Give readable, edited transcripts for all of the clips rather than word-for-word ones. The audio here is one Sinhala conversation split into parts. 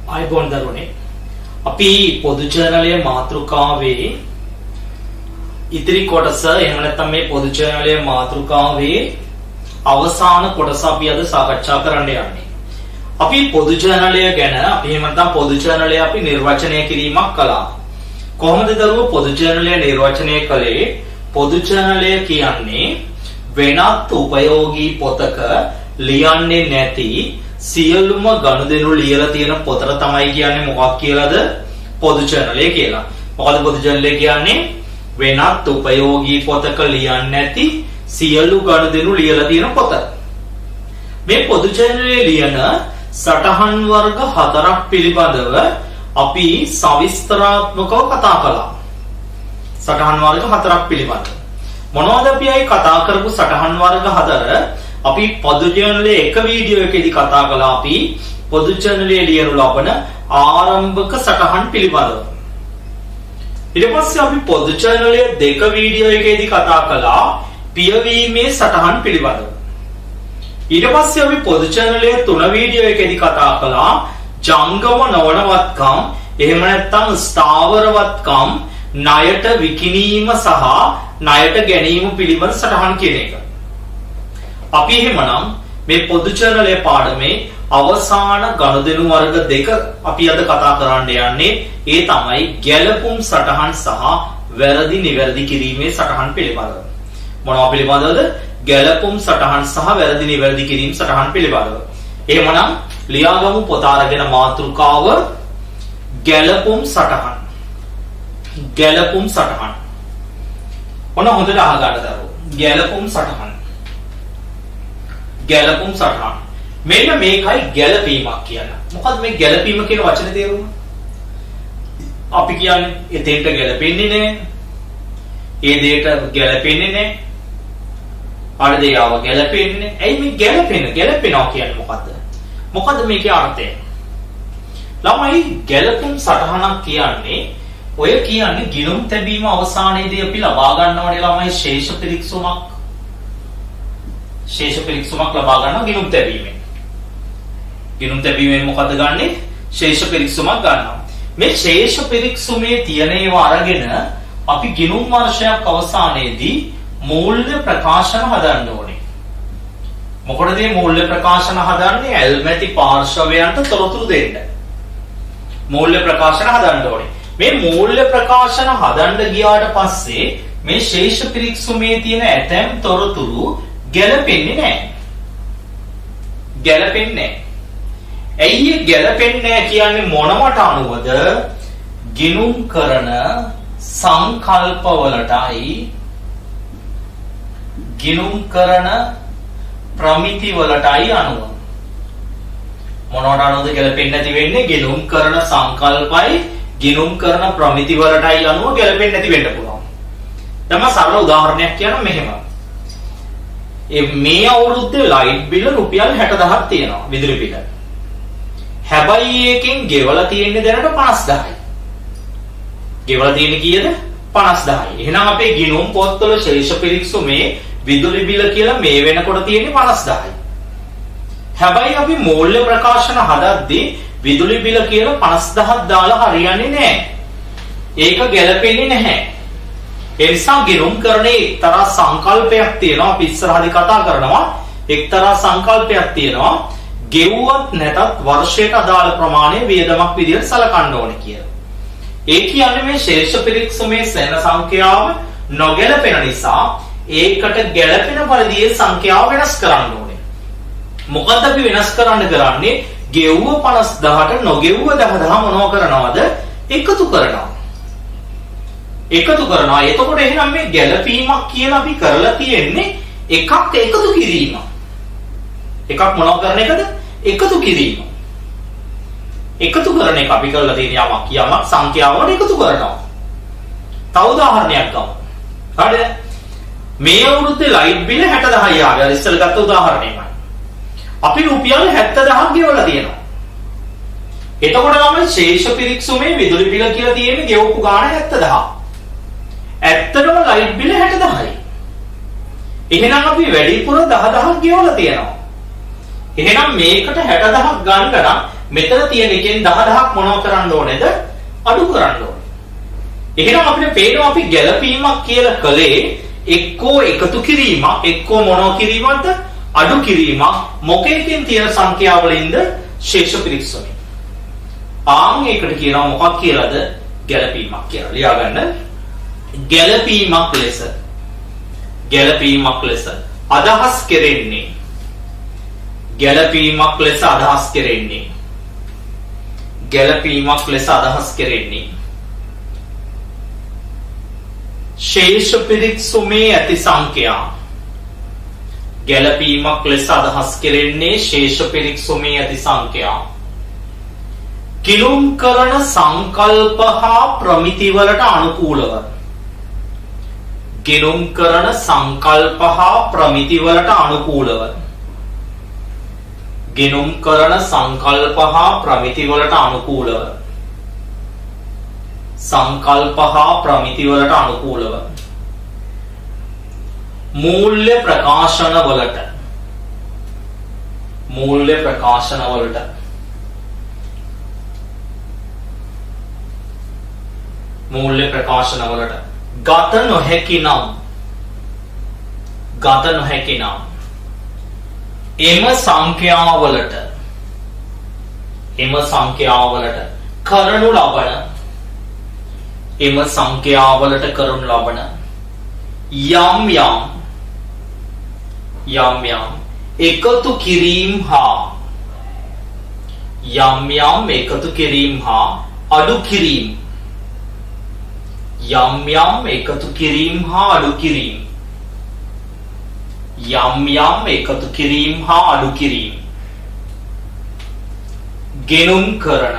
ආයිබෝන් දරුවනේ අපි පොදු ජර්නලයේ මාතෘකාවේ ඉදිරි කොටස එහෙම නැත්නම් මේ පොදු ජර්නලයේ මාතෘකාවේ අවසාන කොටස අපි අද සාකච්ඡා කරන්න යන්නේ. අපි පොදු ජර්නලය ගැන අපි එහෙම නැත්නම් පොදු ජර්නලය අපි නිර්වචනය කිරීමක් කළා. කොහොමද දරුවෝ පොදු ජර්නලය නිර්වචනය කළේ? පොදු ජර්නලය කියන්නේ වෙනත් උපයෝගී පොතක ලියන්නේ නැති සියලුම ගනුදෙනු ලියලා තියෙන පොතට තමයි කියන්නේ මොකක් කියලාද? පොදු ජර්නලය කියලා. මොකද පොදු ජර්නලය කියන්නේ වෙනත් උපයෝගී පොතක ලියන්නේ නැති සියලු ගනුදෙනු ලියලා තියෙන පොත. මේ පොදු ජර්නලයේ ලියන සටහන් වර්ග 4ක් පිළිබඳව අපි සවිස්තරාත්මකව කතා කළා. සටහන් වර්ග 4ක් පිළිබඳව. මොනවද අපි අයි කතා කරපු සටහන් වර්ග 4? අපි පොදු ජර්නලයේ එක වීඩියෝ එකේදී කතා කළා අපි පොදු ජර්නලයේ ලියනු ලබන ආරම්භක සටහන් පිළිබඳව. ඊට පස්සේ අපි පොදු ජර්නලයේ දෙක වීඩියෝ එකේදී කතා කළා පියවීමේ සටහන් පිළිබඳව. ඊට පස්සේ අපි පොදු ජර්නලයේ තුන වීඩියෝ එකේදී කතා කළා ජංගම නොවනවත්කම් එහෙම නැත්නම් ස්ථාවරවත්කම් ණයට විකිණීම සහ ණයට ගැනීම පිළිබඳ සටහන් කියන එක. අපි එහෙමනම් මේ පොදු ජර්නලයේ පාඩමේ අවසාන ගනුදෙනු වර්ග දෙක අපි අද කතා කරන්න යන්නේ. ඒ තමයි ගැලපුම් සටහන් සහ වැරදි නිවැරදි කිරීමේ සටහන් පිළිබඳව. මොනවා පිළිබඳවද? ගැලපුම් සටහන් සහ වැරදි නිවැරදි කිරීම සටහන් පිළිබඳව. එහෙමනම් ලියාගමු පොත අරගෙන මාතෘකාව ගැලපුම් සටහන්. ගැලපුම් සටහන්. මොන හොඳට අහගන්න දරුවෝ. ගැලපුම් සටහන්. ගැලපුම් සටහන්. මෙන්න මේකයි ගැලපීමක් කියන්නේ. මොකද්ද මේ ගැලපීම කියන වචනේ තේරුම? අපි කියන්නේ එතෙන්ට ගැලපෙන්නේ නැහැ. ඒ දෙයට ගැලපෙන්නේ නැහැ. අර දෙයව ගැලපෙන්නේ නැහැ. ඇයි මේ ගැලපෙනවා කියන්නේ මොකද්ද? මොකද්ද මේකේ අර්ථය? ළමයි ගැලපුම් සටහනක් කියන්නේ ඔය කියන්නේ ගිණුම් තැබීම අවසානයේදී අපි ලබා ගන්නවනේ ළමයි ශේෂ පිරික්සුමක්. ශේෂ පිරික්සුමක් ලබා ගන්නවා ගිණුම් තැබීමෙන්. ගිණුම් තැබීමෙන් මොකද ගන්නෙ? ශේෂ පිරික්සුමක් ගන්නවා. මේ ශේෂ පිරික්සුමේ තියෙන ඒවා අරගෙන අපි ගිණුම් වර්ෂයක් අවසානයේදී මූල්‍ය ප්‍රකාශන හදන්න ඕනේ. මොකටද මේ මූල්‍ය ප්‍රකාශන හදන්නේ? ඇල්මැති පාර්ශවයන්ට තොරතුරු දෙන්න. මූල්‍ය ප්‍රකාශන හදන්න ඕනේ. මේ මූල්‍ය ප්‍රකාශන හදන්න ගියාට පස්සේ මේ ශේෂ පිරික්සුමේ තියෙන ඇතැම් තොරතුරු ගැලපෙන්නේ නැහැ. ගැලපෙන්නේ නැහැ. ඇයි ගැලපෙන්නේ නැහැ කියන්නේ මොනවට අනුවද? ගිණුම් කරන සංකල්පවලටයි ගිණුම් කරන ප්‍රමිති වලටයි අනුව. මොනවට අනුවද ගැලපෙන්නේ නැති වෙන්නේ? ගිණුම් කරන සංකල්පයි ගිණුම් කරන ප්‍රමිති වලටයි අනුව ගැලපෙන්නේ නැති වෙන්න පුළුවන්. දැන් සරල උදාහරණයක් කියනවා මෙහෙම. මේ අවුරුද්දේ ලයිට් බිල රුපියල් 60000ක් තියෙනවා විදුලි බිල. හැබැයි එකෙන් ගෙවලා තියෙන්නේ දැනට 50000යි. ගෙවලා තියෙන්නේ කීයද? 50000යි. එහෙනම් අපේ ගිණුම් පොත්වල ශේෂ පිරික්සුමේ විදුලි බිල කියලා මේ වෙනකොට තියෙන්නේ 50000යි. හැබැයි අපි මූල්‍ය ප්‍රකාශන හදද්දී විදුලි බිල කියලා 50000ක් දාලා හරියන්නේ නැහැ. ඒක ගැලපෙන්නේ නැහැ. ඒ නිසා ගිණුම් කරන්නේ එක්තරා සංකල්පයක් තියෙනවා. අපි ඉස්සරහදී කතා කරනවා. එක්තරා සංකල්පයක් තියෙනවා. ගෙවුවත් නැතත් වර්ෂයට අදාළ ප්‍රමාණය වියදමක් විදිහට සලකන්න ඕනේ කියලා. ඒ කියන්නේ මේ ශේෂ පිරික්සුමේ සෙන සංඛ්‍යාව නොගැලපෙන නිසා ඒකට ගැලපෙන පරිදි සංඛ්‍යාව වෙනස් කරන්න ඕනේ. මොකද්ද අපි වෙනස් කරන්නේ? ගෙවුව 50000ට නොගෙවුව 10000 මොනව කරනවද? එකතු කරනවා. එකතු කරනවා. එතකොට එහෙනම් මේ ගැලපීමක් කියලා අපි කරලා තියෙන්නේ එකක් එකතු කිරීම. එකක් මොනව කරන එකද? එකතු කිරීම. එකතු කරන එක අපි කරලා තියෙන යමක් සංඛ්‍යාවකට එකතු කරනවා. තව උදාහරණයක් ගමු. හරිද? මේ අවුරුද්දේ ලයිට් බිල 60000යි ආවේ. අර ඉස්සෙල් ගත්ත උදාහරණයමයි. අපි රුපියල් 70000ක් ගෙවලා තියෙනවා. එතකොට තමයි ශේෂ පිරික්සුමේ විදුලි බිල කියලා තියෙන්නේ ගෙවපු ගාණ 70000. ඇත්තටම ලයිට් බිල 60000යි. එහෙනම් අපි වැඩිපුර 10000ක් ගෙවලා තියෙනවා. එහෙනම් මේකට 60000ක් ගන්න නම් මෙතන තියෙන එකෙන් 10000ක් මොනව කරන්න ඕනේද? අඩු කරන්න ඕනේ. එහෙනම් අපිට පේනවා අපි ගැළපීමක් කියලා කළේ එක්කෝ එකතු කිරීමක්, එක්කෝ මොනව කිරීමක්ද? අඩු කිරීමක්. මොකෙකින් තියෙන සංඛ්‍යාවලින්ද? ශේෂ පිරික්සමින්. ආන් ඒකට කියනවා මොකක් කියලාද? ගැළපීමක් කියලා. ලියා ගන්න. ගැළපීමක් ලෙස අදහස් කෙරෙන්නේ. ගැළපීමක් ලෙස අදහස් කෙරෙන්නේ. ගැළපීමක් ලෙස අදහස් කෙරෙන්නේ. ශේෂ පිරික්සුමේ ඇති සංඛ්‍යා. ගැළපීමක් ලෙස අදහස් කෙරෙන්නේ ශේෂ පිරික්සුමේ ඇති සංඛ්‍යා. කිලුම් කරන සංකල්ප හා ප්‍රමිති වලට අනුකූලව. කිලුම් කරන සංකල්ප හා ප්‍රමිති වලට අනුකූලව. ගෙනුම් කරන සංකල්ප හා ප්‍රමිති වලට අනුකූලව. සංකල්ප හා ප්‍රමිති වලට අනුකූලව. මූල්‍ය ප්‍රකාශන වලට. මූල්‍ය ප්‍රකාශන වලට. මූල්‍ය ප්‍රකාශන වලට. ගත නොහැකි නම්. ගත නොහැකි නම්. එම සංඛ්‍යාවලට. එම සංඛ්‍යාවලට කරනු ලබන. එම සංඛ්‍යාවලට කරනු ලබන යම් යම් එකතු කිරීම හා යම් එකතු කිරීම හා අඩු කිරීම. යම් එකතු කිරීම හා අඩු කිරීම. යම් එකතු කිරීම හා අඩු කිරීම. ගෙනුම් කරන.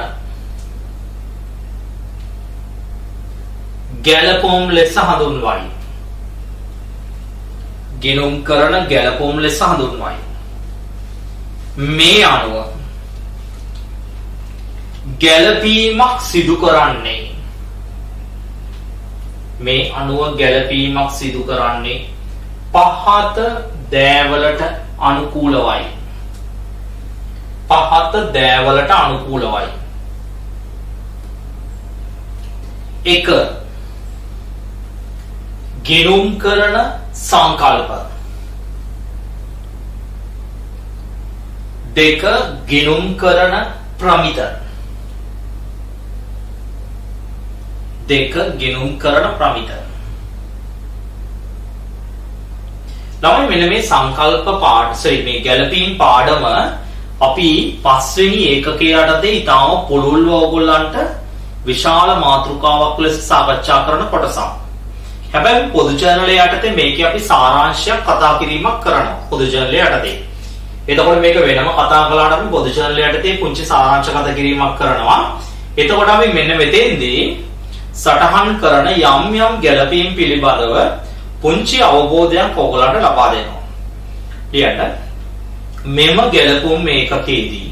ගැළපුම් ලෙස හඳුන්වයි. ගෙනුම් කරන ගැළපුම් ලෙස හඳුන්වයි. මේ අනුව ගැළපීමක් සිදු කරන්නේ. මේ අනුව ගැළපීමක් සිදු කරන්නේ පහත දෑවලට අනුකූලවයි. පහත දෑවලට අනුකූලවයි. 1. ගෙනුම් කරන සංකල්ප. 2. ගෙනුම් කරන ප්‍රමිත. 2. ගෙනුම් කරන ප්‍රමිත. ළමයි මෙන්න මේ සංකල්ප පාඩම මේ ගැළපීම් පාඩම අපි පස්වෙනි ඒකකයේ යටතේ ඊටාම පුළුල්ව ඕගොල්ලන්ට විශාල මාතෘකාවක් ලෙස සාකච්ඡා කරන කොටසක්. හැබැයි පොදු ජර්නලයේ යටතේ මේකේ අපි සාරාංශයක් කතා කිරීමක් කරනවා පොදු ජර්නලයේ යටතේ. එතකොට මේක වෙනම කතා කළාට අපි පොදු ජර්නලයේ යටතේ පුංචි සාරාංශ කතා කිරීමක් කරනවා. එතකොට අපි මෙන්න මෙතෙන්දී සටහන් කරන යම් ගැළපීම් පිළිබඳව පුංචි අවබෝධයක් ඔයගොල්ලන්ට ලබා දෙනවා. ලියන්න. මෙම ගැළපුම් ඒකකයේදී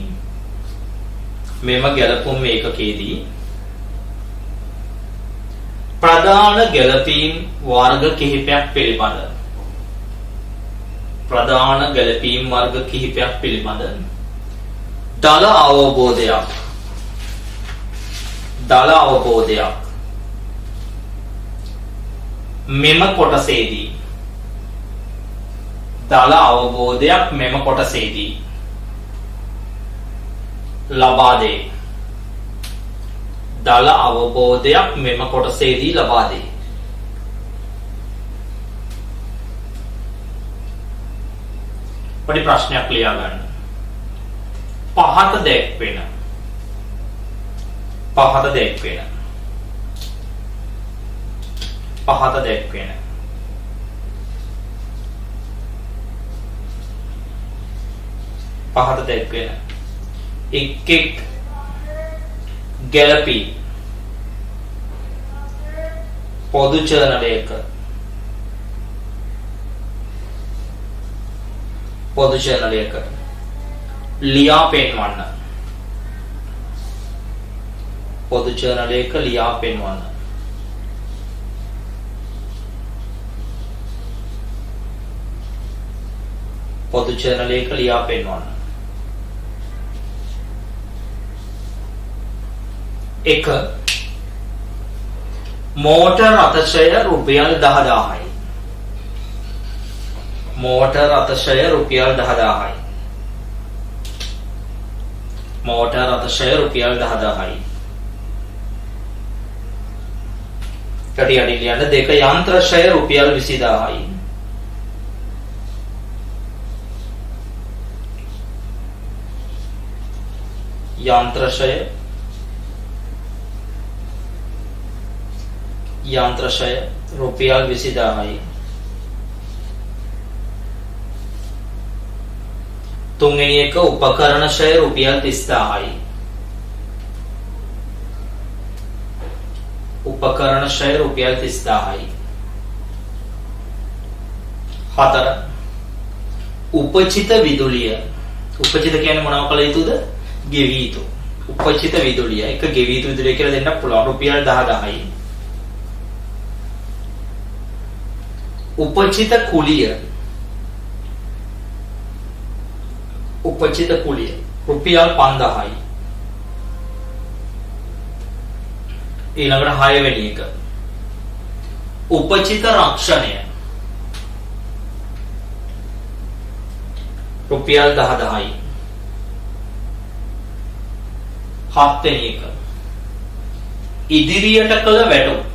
ප්‍රධාන ගැළපීම් වර්ග කිහිපයක් පිළිබඳ දල අවබෝධයක් මෙම කොටසේදී ලබා දේ. දල අවබෝධයක් මෙම කොටසේදී ලබා දේ. පොඩි ප්‍රශ්නයක් ලියා ගන්න. පහත දැක්වෙන එක් ගැළපීම් පොදු ජර්නලයක ලියා පෙන්වන්න. පොදු ජර්නලයක ලියා පෙන්වන්න. එක මෝටර් අතශය රුපියල් 10000යි. මෝටර් අතශය රුපියල් 10000යි. මෝටර් අතශය රුපියල් 10000යි. කටි අඩි ලියන්න දෙක යන්ත්‍රශය රුපියල් 20000යි. යන්ත්‍රශය රුපියල් 20000යි. තුන්වෙනි එක උපකරණශය රුපියල් 30000යි. උපකරණශය රුපියල් 30000යි. හතර උපචිත විදුලිය. උපචිත කියන්නේ මොනව කළ යුතුද? ගෙවිය යුතු. උපචිත විදුලිය එක ගෙවිය යුතු විදුලිය කියලා දෙන්නත් පුළුවන්. රුපියල් 10000යි. උපචිත කුලිය. උපචිත කුලිය රුපියල් 5000යි. ඊළඟට 6 වෙනි එක උපචිත රක්ෂණය රුපියල් 10000යි. 7 වෙනි එක ඉදිරියට කළ වැටුප්.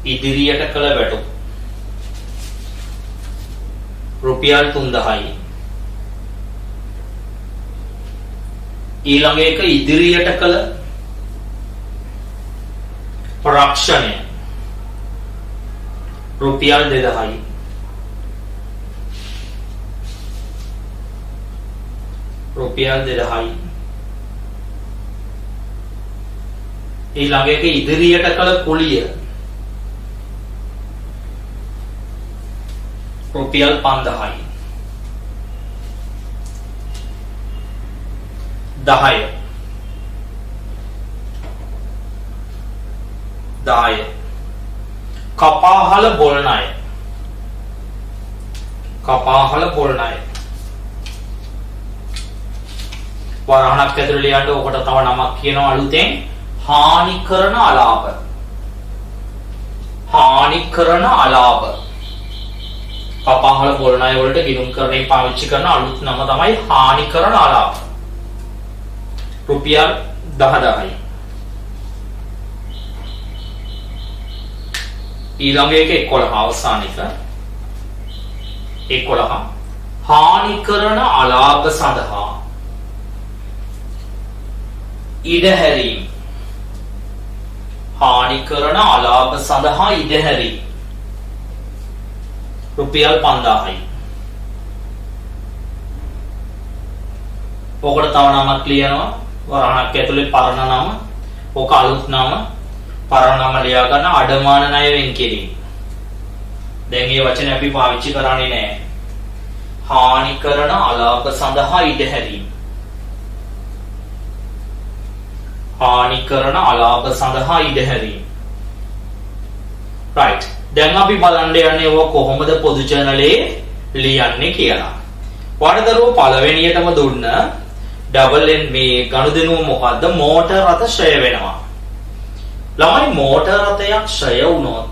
ඉදිරියට කළ වැටුප් රුපියල් 3000යි. ඊළඟ එක ඉදිරියට කළ රක්ෂණය රුපියල් 2000යි. රුපියල් 2000යි. ඊළඟ එක ඉදිරියට කළ කුලිය රුපියල් 5000යි. 10 කපාහල බොල් ණය. කපාහල බොල් ණය වරහණක් ඇතුළේ ලියන්න ඕකට තව නමක් කියනවා අලුතෙන් හානි කරන අලාභ. හානි කරන අලාභ. කපාහල බොල් ණය වලට ගිණුම් කරණේ පාවිච්චි කරන අලුත් නම තමයි හානි කරන අලාභ. රුපියල් 10000යි. ඊළඟ එක 11 අවසාන එක 11 හානි කරන අලාභ සඳහා ඉඩහැරීම්. හානි කරන අලාභ සඳහා ඉඩහැරීම් රුපියල් 5000යි. ඔකට තව නමක් ලියනවා වරහණක් ඇතුලේ පරණ නම. ඔක අලුත් නම. පරණ නම ලියා ගන්න අඩමාන ණය වෙන් කිරීම. දැන් මේ වචනේ අපි පාවිච්චි කරන්නේ නැහැ. හානි කරන අලාභ සඳහා ඉඩහැරීම්. හානි කරන අලාභ සඳහා ඉඩහැරීම්. right. දැන් අපි බලන්න යන්නේ ඔය කොහොමද පොදු ජර්නලේ ලියන්නේ කියලා. වරදරුව පළවෙනියටම දුන්න ඩබල් එන් මේ ගනුදෙනුව මොකද්ද? මෝටර් රථ ක්ෂය වෙනවා. ළමයි මෝටර් රථයක් ක්ෂය වුණොත්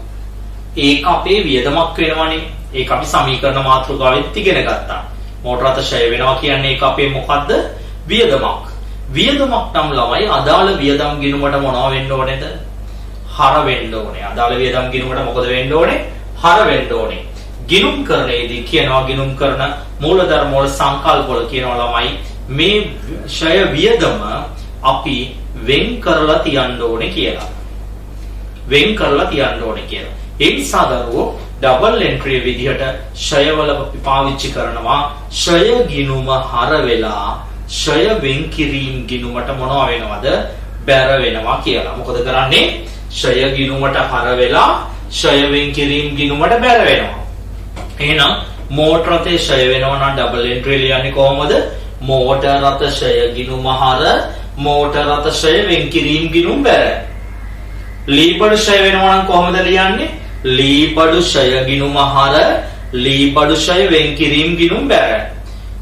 ඒක අපේ වියදමක් වෙනවනේ. ඒක අපි සමීකරණ මාතෘකාවෙත් ඉගෙන ගත්තා. මෝටර් රථ ක්ෂය වෙනවා කියන්නේ ඒක අපේ මොකද්ද? වියදමක්. වියදමක් නම් ළමයි අදාළ වියදම් ගිණුමට මොනවා වෙන්න ඕනේද? හර වෙන්න ඕනේ. අදාළ වියදම් ගිණුමට මොකද වෙන්න ඕනේ? හර වෙන්න ඕනේ. ගිණුම් කරණයේදී කියනවා ගිණුම් කරන මූලධර්ම වල සංකල්ප වල කියනවා ළමයි මේ ක්ෂය වියදම අපි වෙන් කරලා තියන්න ඕනේ කියලා. වෙන් කරලා තියන්න ඕනේ කියලා. ඒ නිසා දරුවෝ ඩබල් එන්ට්‍රි විදිහට ක්ෂයවල පාවිච්චි කරනවා ක්ෂය ගිණුම හර වෙලා ක්ෂය වෙන් කිරීම ගිණුමට මොනවා වෙනවද? බැර වෙනවා කියලා. මොකද කරන්නේ? ක්ෂය ගිණුමට හර වෙලා ක්ෂය වෙන් කිරීම ගිණුමට බැර වෙනවා. එහෙනම් මෝටර රථේ ක්ෂය වෙනවා නම් ඩබල් එන්ට්‍රි ලියන්නේ කොහොමද? මෝටර රථ ක්ෂය ගිණුම හර මෝටර රථ ක්ෂය වෙන් කිරීම ගිණුම් බැර. ලීබඩු ක්ෂය වෙනවා නම් කොහොමද ලියන්නේ? ලීබඩු ක්ෂය ගිණුම හර ලීබඩු ක්ෂය වෙන් කිරීම ගිණුම් බැර.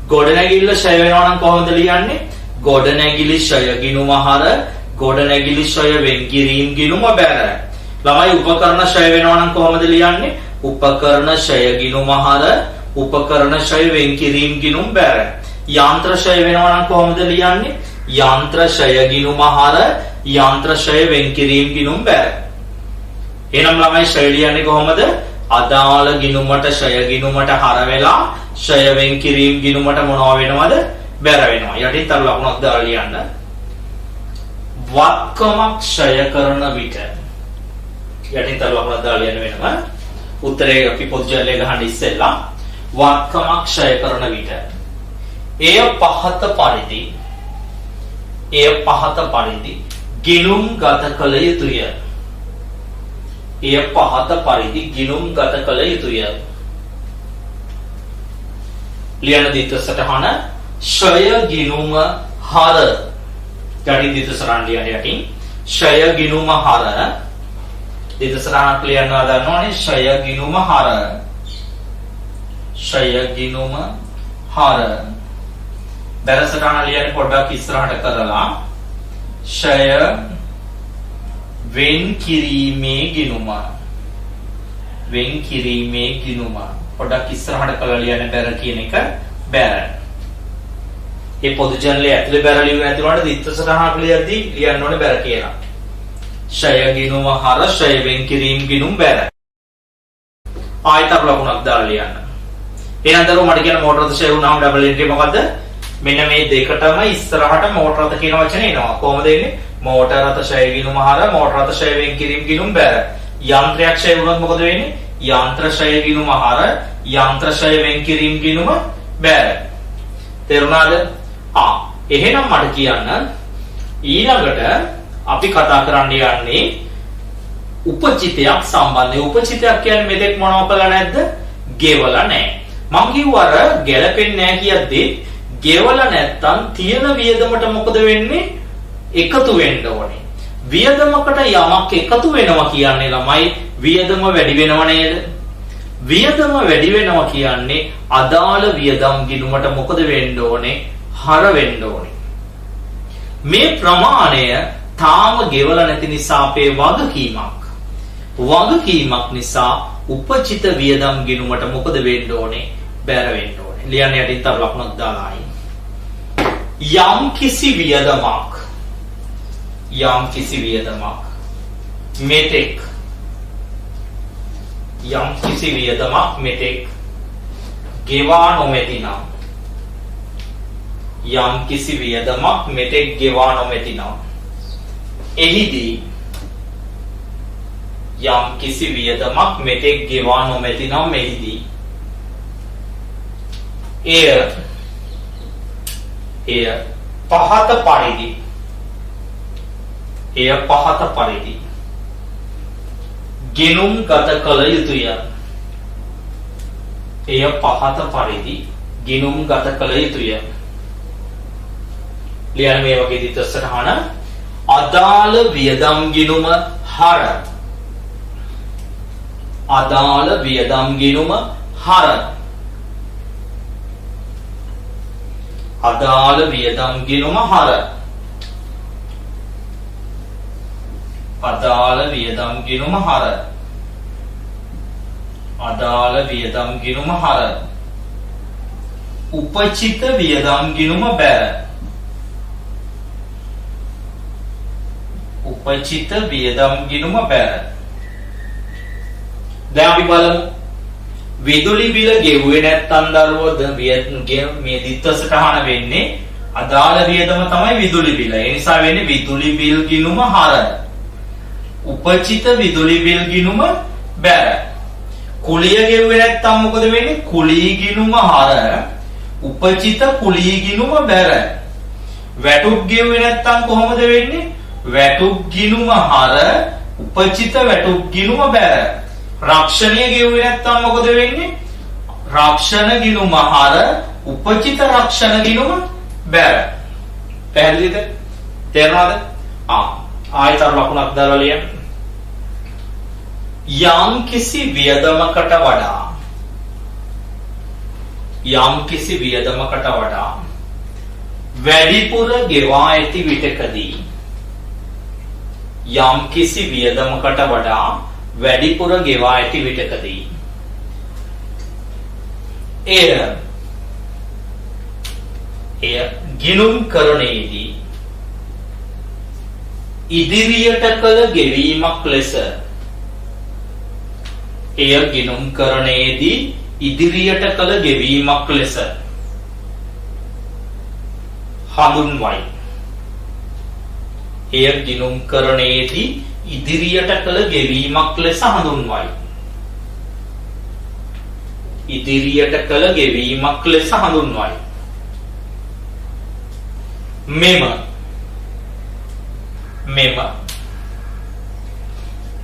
ගොඩනැගිල්ල ක්ෂය වෙනවා නම් කොහොමද ලියන්නේ? ගොඩනැගිලි ෂය ගිණුම හර ගොඩනැගිලි ෂය වෙන් කිරීම ගිණුම බැර. ළමයි උපකරණ ෂය වෙනවා නම් කොහොමද ලියන්නේ? උපකරණ ෂය ගිණුම හර උපකරණ ෂය වෙන් කිරීම ගිණුම බැර. යන්ත්‍ර ෂය වෙනවා නම් කොහොමද ලියන්නේ? යන්ත්‍ර ෂය ගිණුම හර යන්ත්‍ර ෂය වෙන් කිරීම ගිණුම බැර. එහෙනම් ළමයි ෂය ලියන්නේ කොහොමද? අදාළ ගිණුමට ෂය ගිණුමට හර වෙලා ෂය වෙන් කිරීම ගිණුමට මොනවා වෙනවද? බැර වෙනවා. යටින් තර ලකුණක් දාලා ලියන්න. වත්කමක් ෂය කරන විට යටින් තර ලකුණක් දාලා ලියන්න වෙනවා. උත්තරේ අපි පොත්ජලයේ ගහන්න ඉස්සෙල්ලා වත්කමක් ෂය කරන විට එය පහත පරිදි ගිණුම් ගත කළ යුතුය. එය පහත පරිදි ගිණුම් ගත කළ යුතුය. ලියන දිත්ත සටහන ෂය ගිණුම හර යටි දිත්ත සටහන ලියන යටින් ෂය ගිණුම හර දිත්ත සටහනක් ලියනවා දන්නවනේ. ෂය ගිණුම හර ෂය ගිණුම හර බැර සටහන ලියන්නේ පොඩ්ඩක් ඉස්සරහට කරලා ෂය වෙන් කිරීමේ ගිණුම පොඩ්ඩක් ඉස්සරහට කරලා ලියන්න බැර කියන එක බැර. ඒ පොදු ජනලයේ ඇතුලේ බැර ලියුම ඇතුළට දිත්ත සටහනක් ලියද්දී ලියන්න ඕනේ බැර කියලා. ෂය ගිණුම හර ෂය වෙන් කිරීම ගිණුම බැර. ආයත ලකුණක් දාලා ලියන්න. එහෙනම් දරුවෝ මට කියන මෝටර රථ ෂය වුණාම ඩබල් එන්ට්‍රි මොකද්ද? මෙන්න මේ දෙකටම ඉස්සරහට මෝටර රථ කියන වචනේ එනවා. කොහොමද එන්නේ? මෝටර රථ ෂය ගිණුම හර මෝටර රථ ෂය වෙන් කිරීම ගිණුම බැර. යන්ත්‍රයක් ෂය වුණොත් මොකද වෙන්නේ? යන්ත්‍ර ෂය ගිණුම හර යන්ත්‍ර ෂය වෙන් කිරීම ගිණුම බැර. තේරුණාද? එහෙනම් මට කියන්න ඊළඟට අපි කතා කරන්න යන්නේ උපචිතයක් සම්බන්ධයෙන්. උපචිතයක් කියන්නේ මෙතෙක් මොනව කළා නැද්ද? ගෙවලා නැහැ. මං කිව්වර ගැලපෙන්නේ නැහැ කියද්දි ගෙවලා නැත්තම් තියෙන වියදමට මොකද වෙන්නේ? එකතු වෙන්න ඕනේ. වියදමකට යමක් එකතු වෙනවා කියන්නේ ළමයි වියදම වැඩි වෙනව නේද? වියදම වැඩි වෙනවා කියන්නේ අදාළ වියදම් ගිණුමට මොකද වෙන්න ඕනේ? හර වෙන්න ඕනේ. මේ ප්‍රමාණය තාම ගෙවලා නැති නිසා අපේ වගකීමක් නිසා උපචිත වියදම් ගිණුමට මොකද වෙන්න ඕනේ? බැර වෙන්න ඕනේ. ලියන්න යටින් තව ලකුණක් දාලායි. යම් කිසි වියදමක් මෙතෙක් ගෙවා නොමැතිනම් එහිදී එය පහත පරිදි ගිණුම් ගත කළ යුතුය. ලියන්න මේ වගේ දිත්ත සටහන අදාළ වියදම් ගිණුම හර උපචිත වියදම් ගිණුම බැර. දැන් අපි බලමු විදුලි බිල ගෙවුවේ නැත්නම් දරුවෝ මේ දිත්ත සටහන වෙන්නේ අදාළ වියදම තමයි විදුලි බිල. ඒ නිසා වෙන්නේ විදුලි බිල් ගිණුම හර. උපචිත විදුලි බිල් ගිණුම බැර. කුලිය ගෙවුවේ නැත්නම් මොකද වෙන්නේ? කුලී ගිණුම හර. උපචිත කුලී ගිණුම බැර. වැටුප් ගෙවුවේ නැත්නම් කොහොමද වෙන්නේ? වැටුප් ගිණුම හර. උපචිත වැටුප් ගිණුම බැර. රක්ෂණය ගෙවුවේ නැත්නම් මොකද වෙන්නේ? රක්ෂණ ගිණුම හර. උපචිත රක්ෂණ ගිණුම බැර. පැහැදිලිද? තේරුණාද? ආයතන ලකුණක් දාලා ලියන්න. යම් කිසි වියදමකට වඩා වැඩිපුර ගෙවා ඇති විටකදී යම් කිසි වියදමකට වඩා වැඩිපුර ගෙවා ඇති විටකදී එය ගිණුම් කරණයේදී ඉදිරියට කළ ගෙවීමක් ලෙස එය ගිණුම් කරණයේදී ඉදිරියට කළ ගෙවීමක් ලෙස හඳුන්වයි. එය ගිණුම් කරණයේදී ඉදිරියට කළ ගෙවීමක් ලෙස හඳුන්වයි. ඉදිරියට කළ ගෙවීමක් ලෙස හඳුන්වයි. මෙම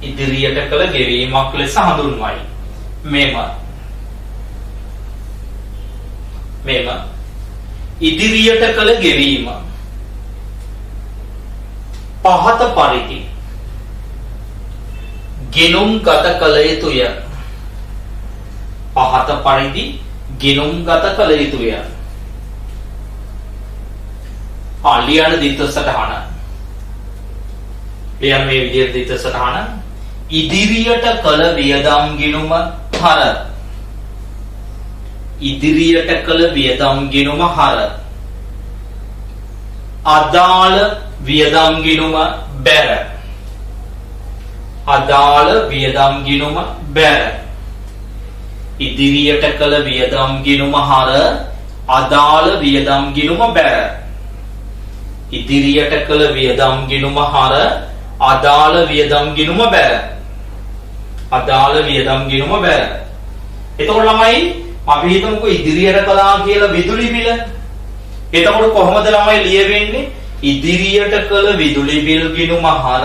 ඉදිරියට කළ ගෙවීමක් ලෙස හඳුන්වයි. මෙම ඉදිරියට කළ ගෙවීම පහත පරිදි ගිණුම්ගත කළ යුතුය. පහත පරිදි ගිණුම්ගත කළ යුතුය. ලියන දිත්ත සටහන. ලියන මේ විදිහට දිත්ත සටහන. ඉදිරියට කළ වියදම් ගිණුම හර. ඉදිරියට කළ වියදම් ගිණුම හර. අදාළ වියදම් ගිණුම බැර. අදාළ වියදම් ගිණුම බැර. ඉදිරියට කළ වියදම් ගිණුම හර අදාළ වියදම් ගිණුම බැර. ඉදිරියට කළ වියදම් ගිණුම හර අදාළ වියදම් ගිණුම බැර. අදාළ වියදම් ගිණුම බැර. එතකොට ළමයි අපි හිතමුකෝ ඉදිරියට කළා කියලා විදුලි බිල. එතකොට කොහොමද ළමයි ලියවෙන්නේ? ඉදිරියට කළ විදුලි බිල් ගිණුම හර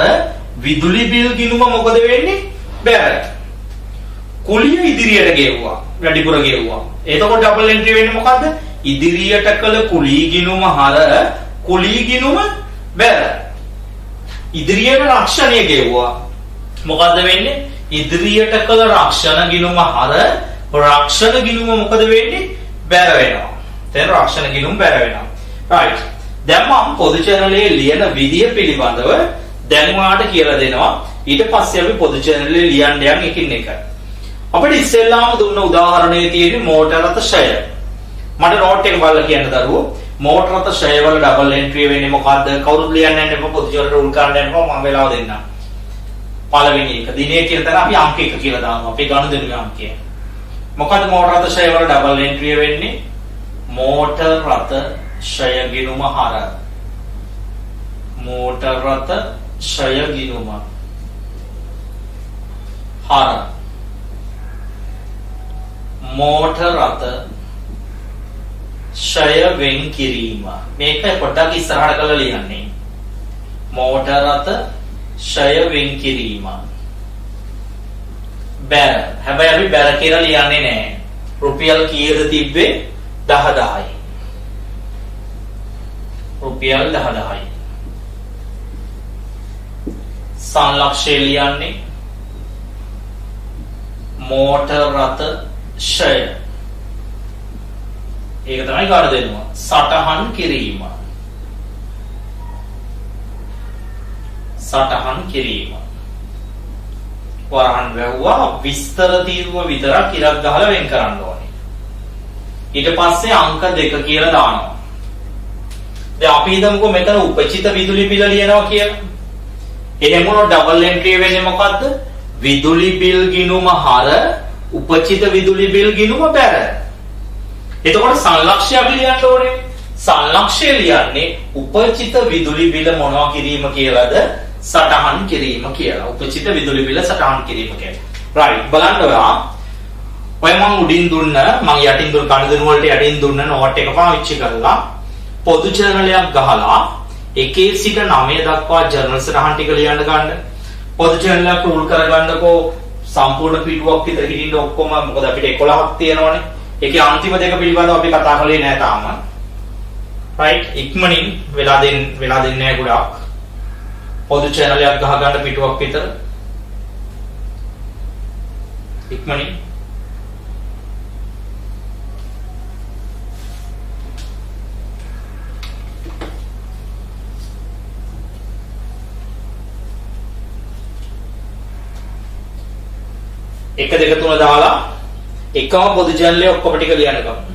විදුලි බිල් ගිණුම මොකද වෙන්නේ? බැර. කුලිය ඉදිරියට ගෙවුවා. වැඩිපුර ගෙවුවා. එතකොට ඩබල් එන්ට්‍රි වෙන්නේ මොකද්ද? ඉදිරියට කළ කුලී ගිණුම හර කුලී ගිණුම බැර. ඉදිරියට රක්ෂණය ගෙවුවා. මොකද්ද වෙන්නේ? ඉදිරියට කළ රක්ෂණ ගිණුම හර රක්ෂණ ගිණුම මොකද වෙන්නේ? බැර වෙනවා. දැන් රක්ෂණ ගිණුම බැර වෙනවා. right. දැන් මම පොදු චැනලයේ ලියන විදිය පිළිබඳව දැන් ඔයාලට කියලා දෙනවා. ඊට පස්සේ අපි පොදු චැනලයේ ලියන්න යන එකින් එක. අපිට ඉස්සෙල්ලාම දුන්න උදාහරණයේ තියෙන මෝටර රථ ෂය. මට නෝට් එක බලලා කියන්න දරුවෝ. මෝටර රථ ෂය වල ඩබල් එන්ට්‍රි වෙන්නේ මොකද්ද? කවුරුත් ලියන්න යන්න එපා. පොදු චැනලේ රූල් කරන්න යන්න එපා. මම වෙලාව දෙන්නම්. පළවෙනි එක දිනේ කියන තැන අපි අංක 1 කියලා දාමු. අපේ ගණුදෙනුගේ අංකය. මොකද්ද මෝටර රථ ෂය වල ඩබල් එන්ට්‍රි වෙන්නේ? මෝටර රථ ෂය ගිණුම හර. මෝටර රථ ෂය ගිණුම හර. මෝටර රථ ෂය වෙන් කිරීම. මේක පොඩ්ඩක් ඉස්සරහට කරලා ලියන්නේ. මෝටර රථ ෂය වෙන් කිරීම. බැර. හැබැයි අපි බැර කියලා ලියන්නේ නැහැ. රුපියල් කීයද තිබ්බේ? 10000යි. රුපියල් 10000යි. සංලක්ෂය ලියන්නේ මෝටර රථ ෂය. ඒක තමයි කාට දෙනවා? සටහන් කිරීම. සටහන් කිරීම. වරහන් වැව්වා විස්තර තීරුව විතරක් ඉරක් ගහලා වෙන් කරන්න ඕනේ. ඊට පස්සේ අංක 2 කියලා දානවා. දැන් අපි හිතමුකෝ මෙතන උපචිත විදුලි බිල ලියනවා කියලා. එහෙම වුණොත් ඩබල් එන්ට්‍රි වෙන්නේ මොකද්ද? විදුලි බිල් ගිණුම හර උපචිත විදුලි බිල් ගිණුම බැර. එතකොට සංලක්ෂයක් ලියන්න ඕනේ. සංලක්ෂය ලියන්නේ උපචිත විදුලි බිල මොනවා කිරීම කියලාද? සටහන් කිරීම කියලා. උපචිත විදුලි බිල සටහන් කිරීම කියලා. right. බලන්න ඔයා. ඔය මම උඩින් දුන්න මම යටින් දුන්න ගණිතන වලට යටින් දුන්න නෝට් එක පාවිච්චි කරලා පොදු ජර්නලයක් ගහලා 1 සිට 9 දක්වා ජර්නල් සටහන් ටික ලියන්න ගන්න. පොදු ජර්නලයක් රූල් කරගන්නකෝ සම්පූර්ණ පිටුවක් විතර හිටින්න ඔක්කොම මොකද අපිට 11ක් තියෙනවනේ. ඒකේ අන්තිම දෙක පිළිබඳව අපි කතා කරලේ නැහැ තාම. right. ඉක්මනින් වෙලා දෙන්නේ නැහැ ගොඩක්. පොදු channel එකක් ගහ ගන්න පිටුවක් විතර. ඉක්මනින් 1 2 3 දාලා එකම පොදු ජර්නලයේ ඔක්කොම ටික ලියන්නකම්.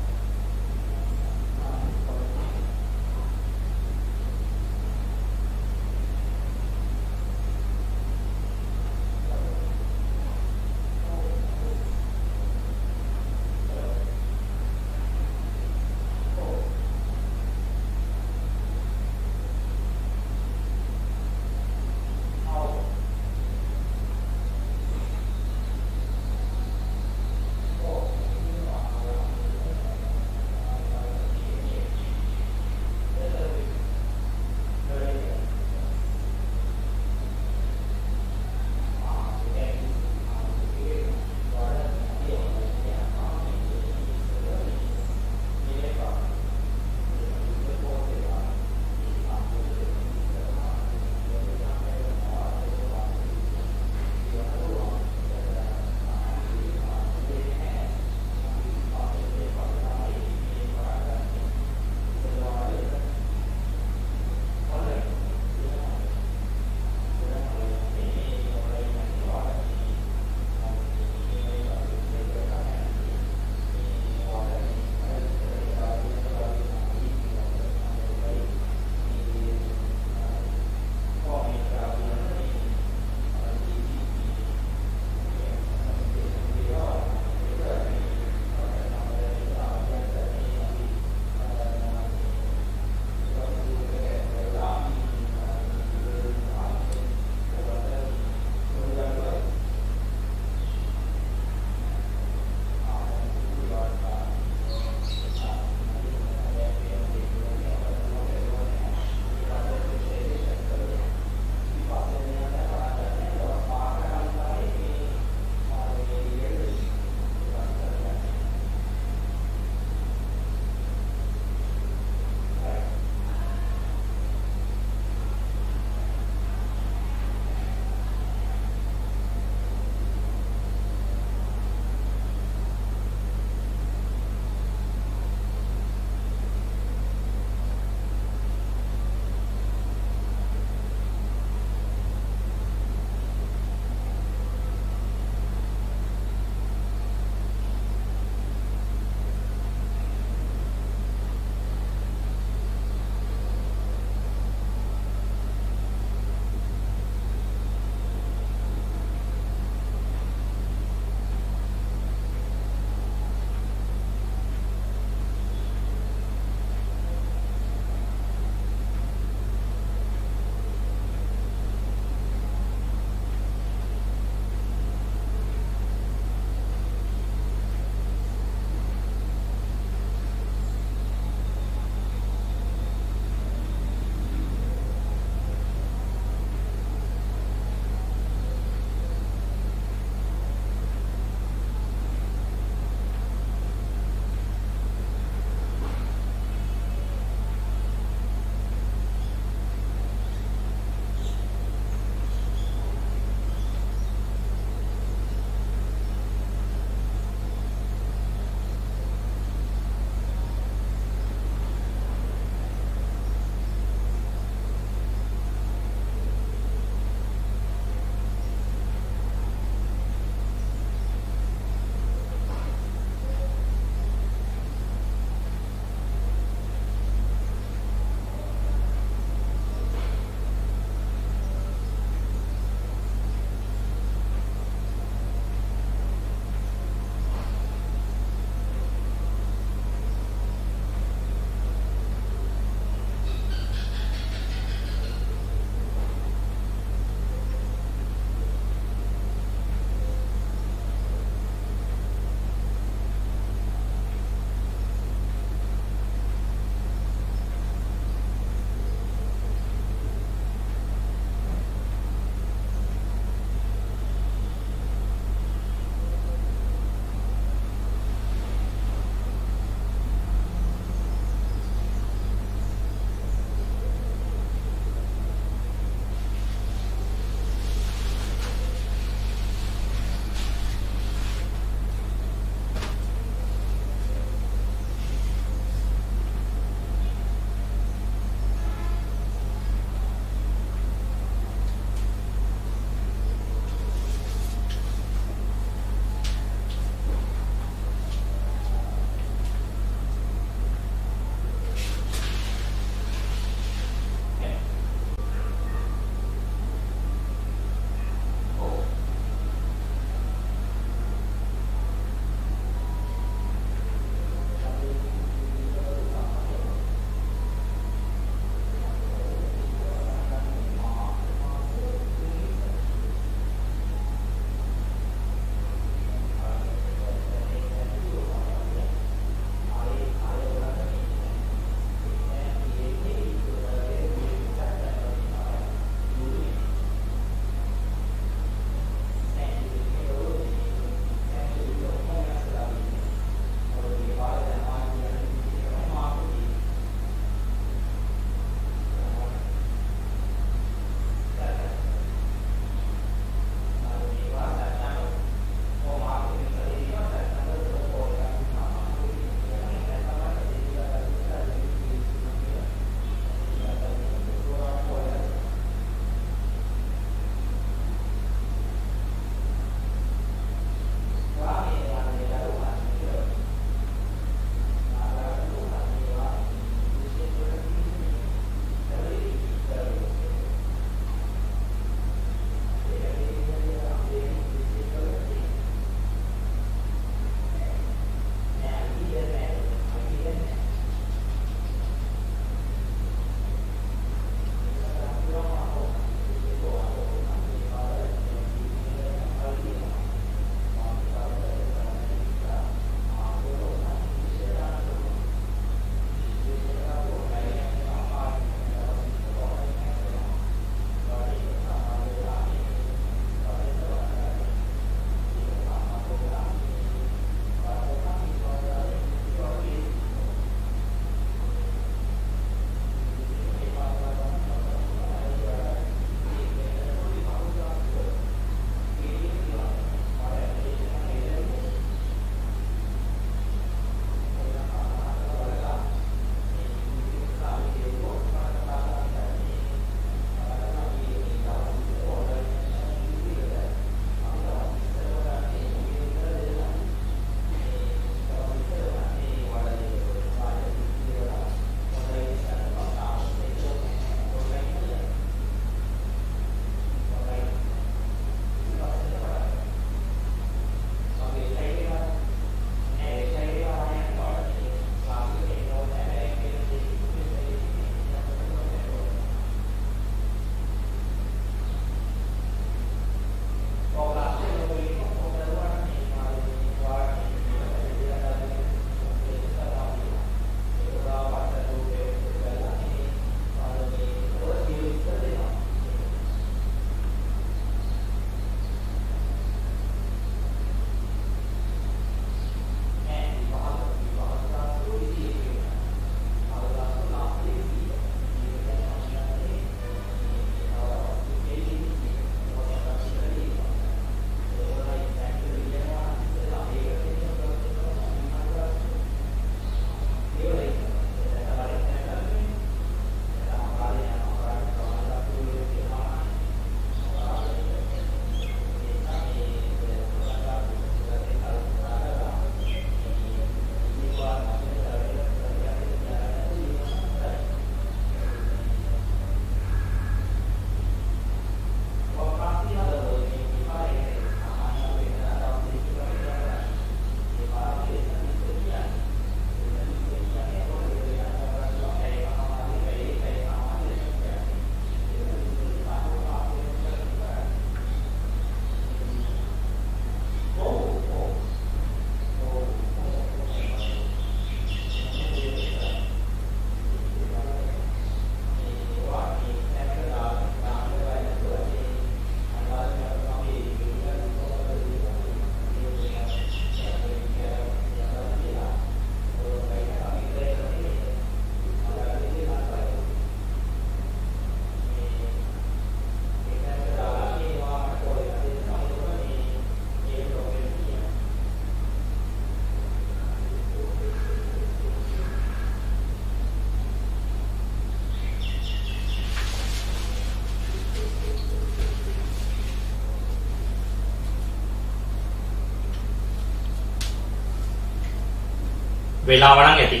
වෙලාව නම් ඇති.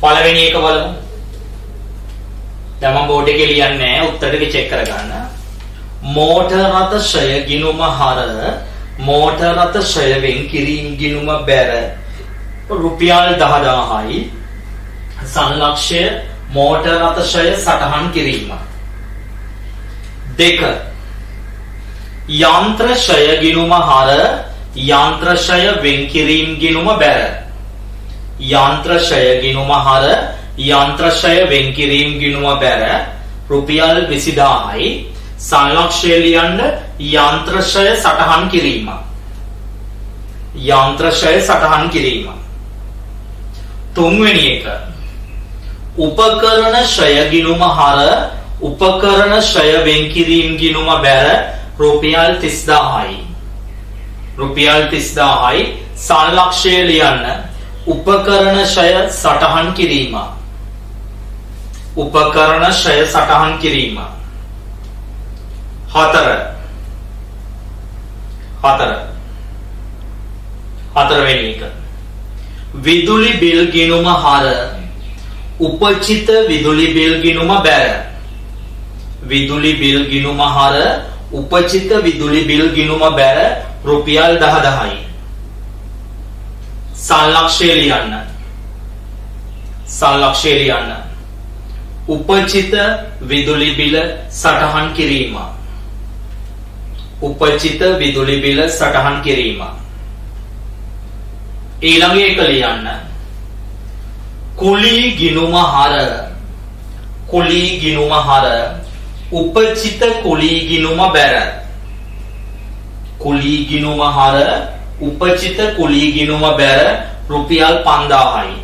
පළවෙනි එක බලමු. දැන් මම බෝඩ් එකේ ලියන්නේ නැහැ, උත්තර ටික චෙක් කරගන්න. මෝටර රථ ෂය ගිණුම හර මෝටර රථ ෂය වෙන් කිරීම ගිණුම බැර රුපියල් 10000යි. සංලක්ෂය මෝටර රථ ෂය සටහන් කිරීම. 2. යන්ත්‍ර ෂය ගිණුම හර යන්ත්‍ර ෂය වෙන් කිරීම ගිණුම බැර. යන්ත්‍ර ෂය ගිණුම හර යන්ත්‍ර ෂය වෙන් කිරීම ගිණුම බැර රුපියල් 20000යි. සංලක්ෂය ලියන්න යන්ත්‍ර ෂය සටහන් කිරීම. යන්ත්‍ර ෂය සටහන් කිරීම. 3 වෙනි එක උපකරණ ෂය ගිණුම හර උපකරණ ෂය වෙන් කිරීම ගිණුම බැර රුපියල් 30000යි. රුපියල් 30000යි. සංලක්ෂය ලියන්න උපකරණ ෂය සටහන් කිරීම. උපකරණ ෂය සටහන් කිරීම. 4 වෙනි එක විදුලි බිල් ගිණුම හර උපචිත විදුලි බිල් ගිණුම බැර. විදුලි බිල් ගිණුම හර උපචිත විදුලි බිල් ගිණුම බැර රුපියල් 10000යි. සංලක්ෂය ලියන්න. සංලක්ෂය ලියන්න උපචිත විදුලි බිල සටහන් කිරීම. උපචිත විදුලි බිල සටහන් කිරීම. ඊළඟ එක ලියන්න කුලී ගිණුම හර කුලී ගිණුම හර උපචිත කුලී ගිණුම බැර. කුලී ගිණුම හර උපචිත කුලී ගිණුම බැර රුපියල් 5000යි.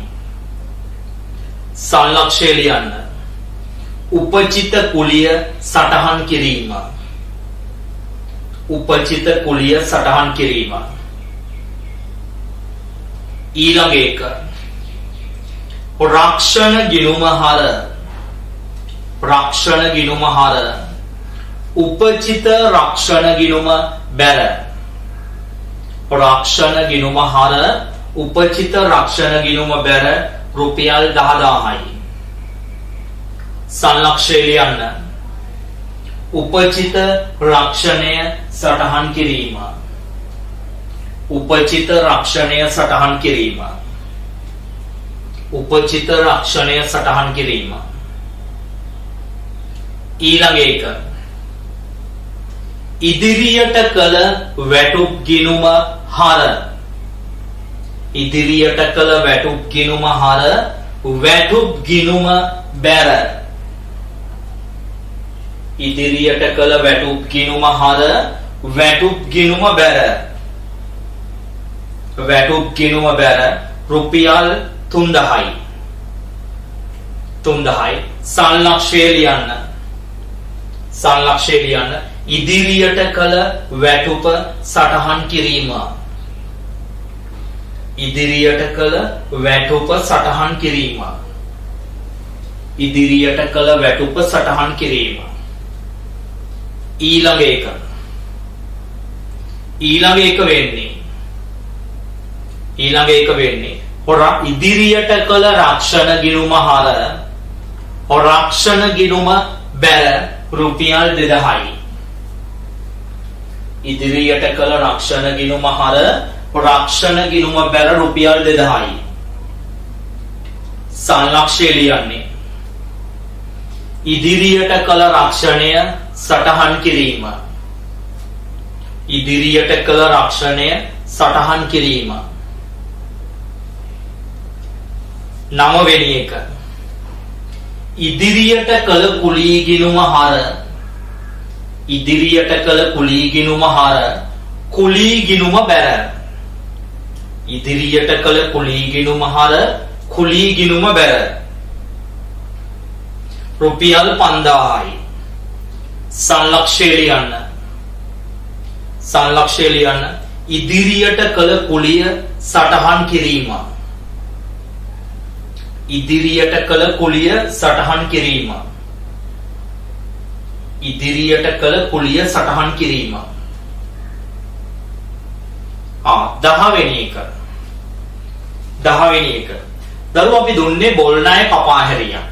සංලක්ෂය ලියන්න උපචිත කුලිය සටහන් කිරීම. උපචිත කුලිය සටහන් කිරීම. ඊළඟ එක රක්ෂණ ගිණුම හර රක්ෂණ ගිණුම හර උපචිත රක්ෂණ ගිණුම බැර. රක්ෂණ ගිණුම හර උපචිත රක්ෂණ ගිණුම බැර රුපියල් 10000යි. සංලක්ෂය ලියන්න උපචිත රක්ෂණය සටහන් කිරීම. උපචිත රක්ෂණය සටහන් කිරීම. උපචිත රක්ෂණය සටහන් කිරීම. ඊළඟ එක ඉදිරියට කළ වැටුප් ගිණුම හර ඉදිරියට කළ වැටුප් ගිණුම හර වැටුප් ගිණුම බැර. ඉදිරියට කළ වැටුප් ගිණුම හර වැටුප් ගිණුම බැර. වැටුප් ගිණුම බැර රුපියල් 3000යි. 3000යි. සංලක්ෂය ලියන්න. සංලක්ෂය ලියන්න ඉදිරියට කළ වැටුප සටහන් කිරීම. ඉදිරියට කළ වැටුප සටහන් කිරීම. ඉදිරියට කළ වැටුප සටහන් කිරීම. ඊළඟ එක වෙන්නේ ඉදිරියට කළ රක්ෂණ ගිණුම හර රක්ෂණ ගිණුම බැර රුපියල් 2000යි. ඉදිරියට කළ රක්ෂණ ගිණුම හර රක්ෂණ ගිණුම බැර රුපියල් 2000යි. සංලක්ෂය ලියන්නේ ඉදිරියට කළ රක්ෂණය සටහන් කිරීම. ඉදිරියට කළ රක්ෂණය සටහන් කිරීම. 9 වෙනි එක ඉදිරියට කළ කුලී ගිණුම හර ඉදිරියට කළ කුලී ගිණුම හර කුලී ගිණුම බැර. ඉදිරියට කළ කුලී ගිණුම හර කුලී ගිණුම බැර රුපියල් 5000යි. සංලක්ෂය ලියන්න. සංලක්ෂය ලියන්න ඉදිරියට කළ කුලිය සටහන් කිරීම. ඉදිරියට කළ කුලිය සටහන් කිරීම. ඉදිරියට කළ කුලිය සටහන් කිරීම. 10 වෙනි එක 10 වෙනි එක. දරුවෝ අපි දුන්නේ බොල් ණය කපා හැරියා.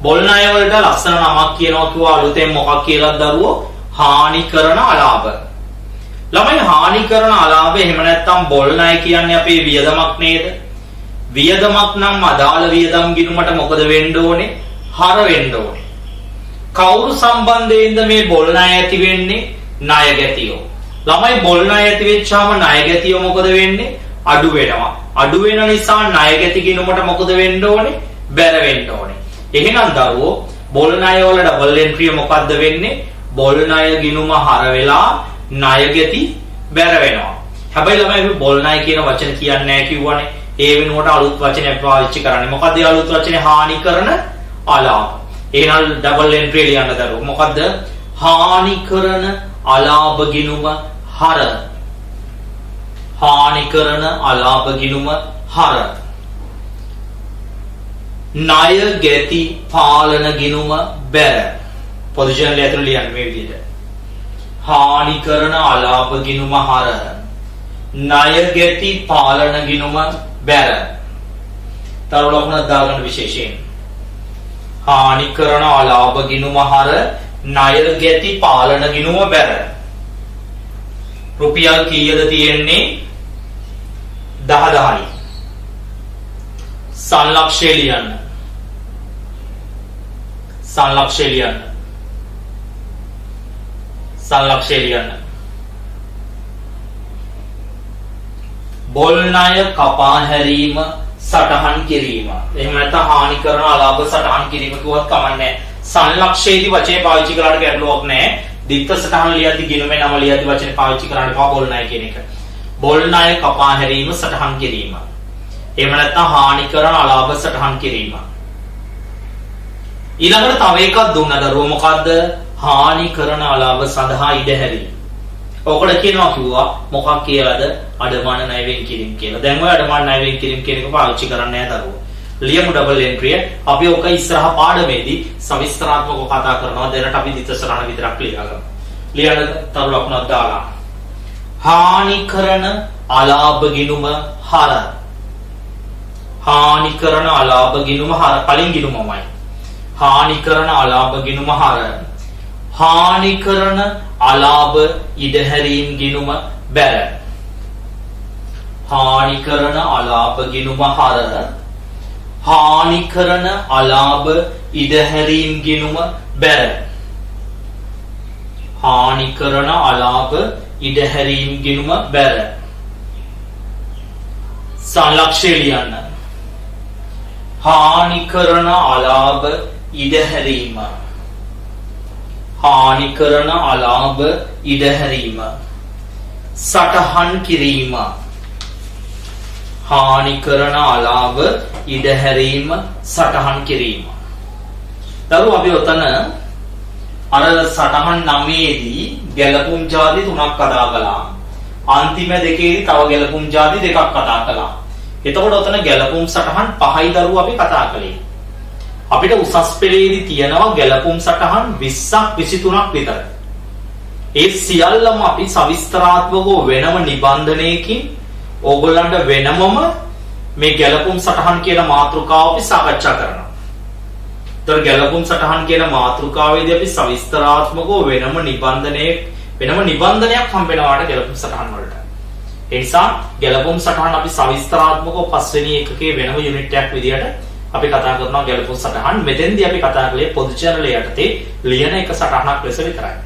බොල් ණය වලට ලස්සන නමක් කියනවා කිව්වා අලුතෙන් මොකක් කියලාද දරුවෝ? හානි කරන අලාභ. ළමයි හානි කරන අලාභ එහෙම නැත්නම් බොල් ණය කියන්නේ අපේ වියදමක් නේද? වියදමක් නම් අදාළ වියදම් ගිණුමට මොකද වෙන්න ඕනේ? හර වෙන්න ඕනේ. කවුරු සම්බන්ධයෙන්ද මේ බොල් ණය ඇති වෙන්නේ? ණය ගැතියෝ. ළමයි බොල් ණය ඇති වෙච්චාම ණය ගැතියෝ මොකද වෙන්නේ? අඩු වෙනවා. අඩු වෙන නිසා ණය ගැති ගිණුමට මොකද වෙන්න ඕනේ? බැර වෙන්න ඕනේ. එහෙනම් දරුවෝ බොල් ණය වල ඩබල් එන්ට්‍රිය මොකද්ද වෙන්නේ? බොල් ණය ගිණුම හර වෙලා ණය ගැති බැර වෙනවා. හැබැයි ළමයි අපි බොල් ණය කියන වචන කියන්නේ නැහැ කිව්වනේ. ඒ වෙනුවට අලුත් වචනයක් පාවිච්චි කරන්නේ. මොකද්ද ඒ අලුත් වචනේ? හානි කරන අලාභ. එහෙනම් ඩබල් එන්ට්‍රි ලියන්න දරුවෝ. මොකද්ද? හානි කරන අලාභ ගිණුම හර. හානි කරන අලාභ ගිණුම හර. ණය ගැති පාලන ගිණුම බැර. පොසිෂන් එක ඇතුළේ ලියන්න මේ විදිහට. හානි කරන අලාභ ගිණුම හර. ණය ගැති පාලන ගිණුම බැර. තව ලකුණක් දාගන්න විශේෂයෙන්. හානි කරන අලාභ ගිණුම හර ණය ගැති පාලන ගිණුම බැර. රුපියල් කීයද තියෙන්නේ? 10,000යි. සංලක්ෂය ලියන්න. සංලක්ෂය ලියන්න. සංලක්ෂය ලියන්න. බොල් ණය කපා හැරීම සටහන් කිරීම. එහෙම නැත්නම් හානි කරන අලාභ සටහන් කිරීම කිව්වත් කමන්නේ. සංලක්ෂයේදී වචනේ පාවිච්චි කරාට ගැටලුවක් නැහැ. දිත්ත සටහන් ලියද්දි ගිණුමේ නම ලියද්දි වචනේ පාවිච්චි කරන්න එපා බොල් ණය කියන එක. බොල් ණය කපා හැරීම සටහන් කිරීම. එහෙම නැත්නම් හානි කරන අලාභ සටහන් කිරීම. ඊළඟට තව එකක් දුන්න දරුවෝ මොකද්ද? හානි කරන අලාභ සඳහා ඉඩහැරි. ඔකට කියනවා කිව්වා මොකක් කියලාද? අඩමාන ණය වෙන් කිරීම කියලා. දැන් ඔය අඩමාන ණය වෙන් කිරීම කියන එක පාවිච්චි කරන්නේ නැහැ දරුවෝ. ලියමු ඩබල් එන්ට්‍රිය. අපි ඔක ඉස්සරහ පාඩමේදී සවිස්තරාත්මකව කතා කරනවා. දැනට අපි දිත්තසරණ විතරක් ලියගමු. ලියන්න තරු ලකුණක් දාලා. හානි කරන අලාභ ගිණුම හර. හානි කරන අලාභ ගිණුම හර. කලින් ගිණුමමයි. හානි කරන අලාභ ගිණුම හර. හානි කරන අලාභ ඉඩහැරීම් ගිණුම බැර. හානි කරන අලාභ ගිණුම හර. හානි කරන අලාභ ඉඩහැරීම් ගිණුම බැර. හානි කරන අලාභ ඉඩහැරීම් ගිණුම බැර. සංලක්ෂය ලියන්න. හානි කරන අලාභ ඉඩහැරීම. හානි කරන අලාභ ඉඩහැරීම. සටහන් කිරීම. හානි කරන අලාභ ඉඩහැරීම සටහන් කිරීම. දරුවෝ අපි ඔතන අර සටහන් 9ේදී ගැලපුම් ಜಾති 3ක් කතා කළා. අන්තිම දෙකේදී තව ගැලපුම් ಜಾති 2ක් කතා කළා. එතකොට ඔතන ගැලපුම් සටහන් 5යි දරුවෝ අපි කතා කළේ. අපිට උසස් පෙළේදී තියෙනවා ගැලපුම් සටහන් 20ක් 23ක් විතර. ඒ සියල්ලම අපි සවිස්තරාත්මකව වෙනම නිබන්ධනයකින් ඕගොල්ලන්ට වෙනමම මේ ගැලපුම් සටහන් කියන මාතෘකාව අපි සාකච්ඡා කරනවා. ඒතර ගැලපුම් සටහන් කියන මාතෘකාවේදී අපි සවිස්තරාත්මකව වෙනම නිබන්ධනයක් හම්බ වෙනවාට ගැලපුම් සටහන් වලට. ඒ නිසා ගැලපුම් සටහන් අපි සවිස්තරාත්මකව පස්වෙනි එකකේ වෙනම යුනිට් එකක් විදියට අපි කතා කරනවා ගැලපුම් සටහන්. මෙතෙන්දී අපි කතා කළේ පොදු චැනල යටතේ ලියන එක සටහනක් ලෙස විතරයි.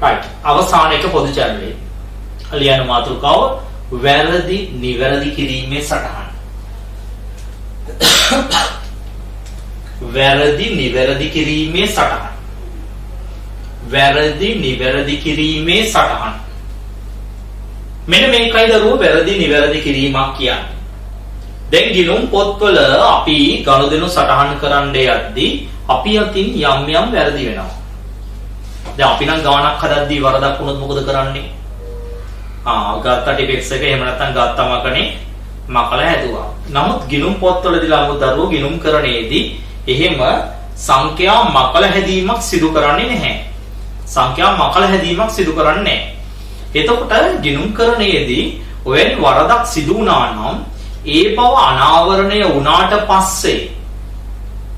right. අවසාන එක පොදු චැනලේ ලියන මාතෘකාව වැරදි නිවැරදි කිරීමේ සටහන්. වැරදි නිවැරදි කිරීමේ සටහන්. වැරදි නිවැරදි කිරීමේ සටහන්. මෙන්න මේකයි දරුවෝ වැරදි නිවැරදි කිරීමක් කියන්නේ. දැන් ගිණුම් පොත්වල අපි ගනුදෙනු සටහන් කරන්න යද්දී අපි අතින් යම් යම් වැරදි වෙනවා. දැන් අපි නම් ගාණක් හදද්දී වරදක් වුණොත් මොකද කරන්නේ? ගත්ත ටිකෙක්ස් එක එහෙම නැත්නම් ගත්තමකනේ මකලා හැදුවා. නමුත් ගිණුම් පොත්වලදී ළඟු දරුවෝ ගිණුම් කරණයේදී එහෙම සංඛ්‍යා මකල හැදීමක් සිදු කරන්නේ නැහැ. සංඛ්‍යා මකල හැදීමක් සිදු කරන්නේ නැහැ. එතකොට ගිණුම් කරණයේදී ඔයනි වරදක් සිදු වුණා නම් ඒ බව අනාවරණය වුණාට පස්සේ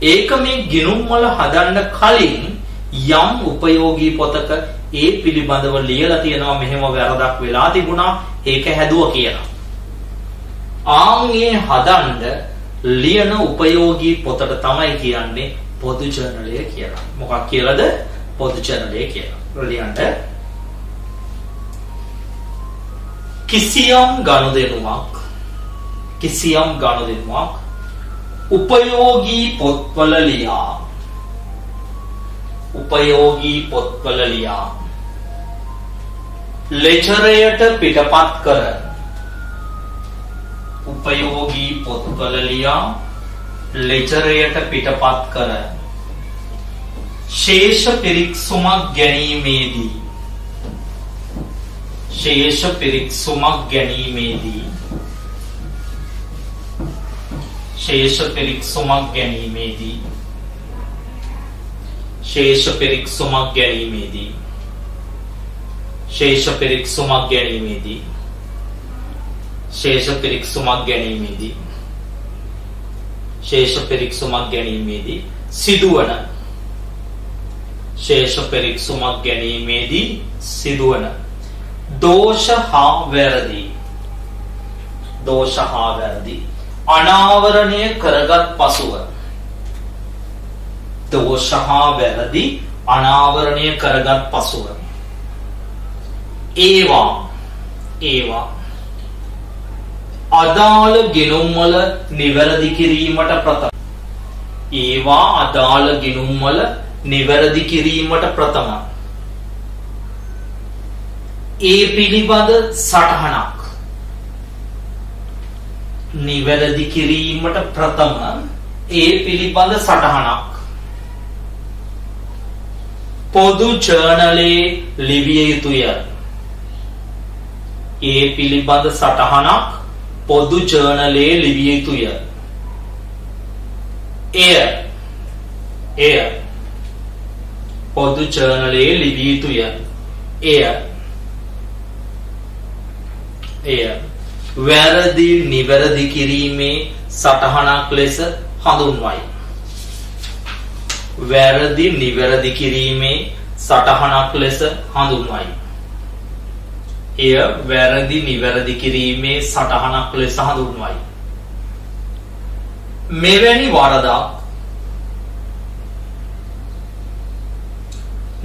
ඒක මේ ගිණුම් වල හදන්න කලින් යම් උපයෝගී පොතක ඒ පිළිබඳව ලියලා තියෙනවා මෙහෙම වැරදක් වෙලා තිබුණා ඒක හැදුවා කියලා. ආන්ගේ හදන්න ලියන උපයෝගී පොතට තමයි කියන්නේ පොදු ජර්නලය කියලා. මොකක් කියලාද? පොදු ජර්නලය කියලා. ලියන්න කිසියම් ගනුදෙනුවක් උපයෝගී පොත්වල ලියා ලෙජරයට පිටපත් කර උපයෝගී පොත්වල ලියා ලෙජරයට පිටපත් කර ශේෂ පිරික්සුමක් ගැනීමේදී සිදුවන දෝෂ හා වැරදි අනාවරණය කරගත් පසුව ඒවා අදාළ ගිණුම් වල නිවැරදි කිරීමට ප්‍රථම ඒ පිළිබඳ සටහනක් පොදු ජර්නලයේ ලිවිය යුතුය. එය වැරදි නිවැරදි කිරීමේ සටහනක් ලෙස හඳුන්වයි. මෙවැනි වරදක්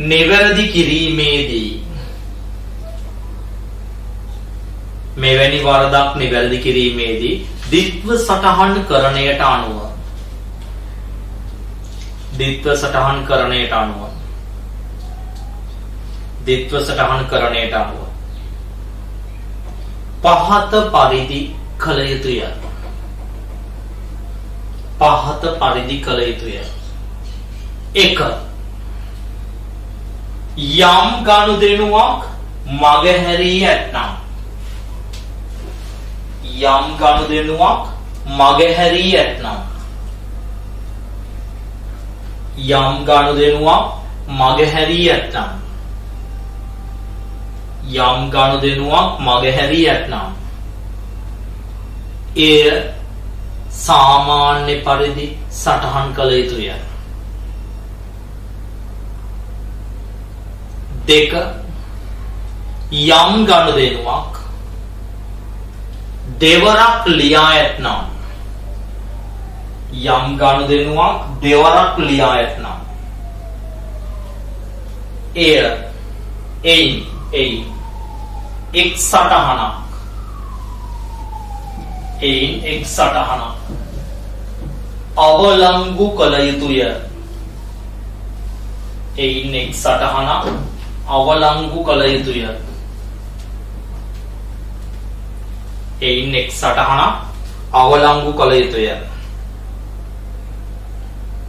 නිවැරදි කිරීමේදී ද්විත්ව සටහන් කරණයට අනුව පහත පරිදි කළ යුතුය. එක යම් ගනුදෙනුවක් මගහැරී ඇතනම් එය සාමාන්‍ය පරිදි සටහන් කළ යුතුය. දෙක යම් ගනුදෙනුවක් දෙවරක් ලියා ඇතනම් එය එක් සටහනක් අවලංගු කළ යුතුය.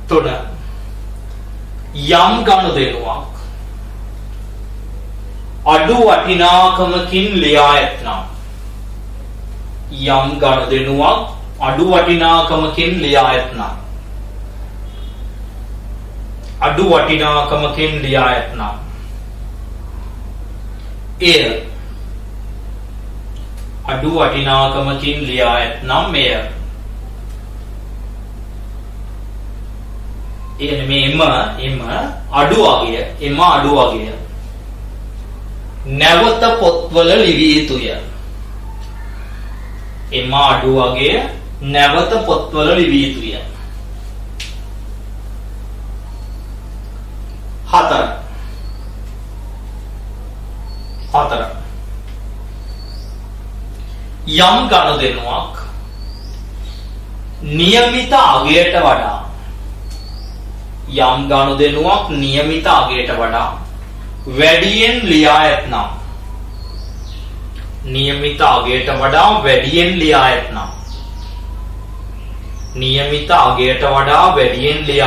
තුන යම් ගනුදෙනුවක් අඩු වටිනාකමකින් ලියා ඇතනම් එය අඩු වටිනාකමකින් ලියා ඇතනම් මෙය. එන්නේ එම අඩු වගය, එම අඩු වගය නැවත පොත්වල ලිවිය යුතුය. එම අඩු වගය නැවත පොත්වල ලිවිය යුතුය. 4 යම් ගනුදෙනුවක් નિયમિત අගයට වඩා වැඩියෙන් ලියා ඇතනම් નિયમિત අගයට වඩා වැඩියෙන් ලියා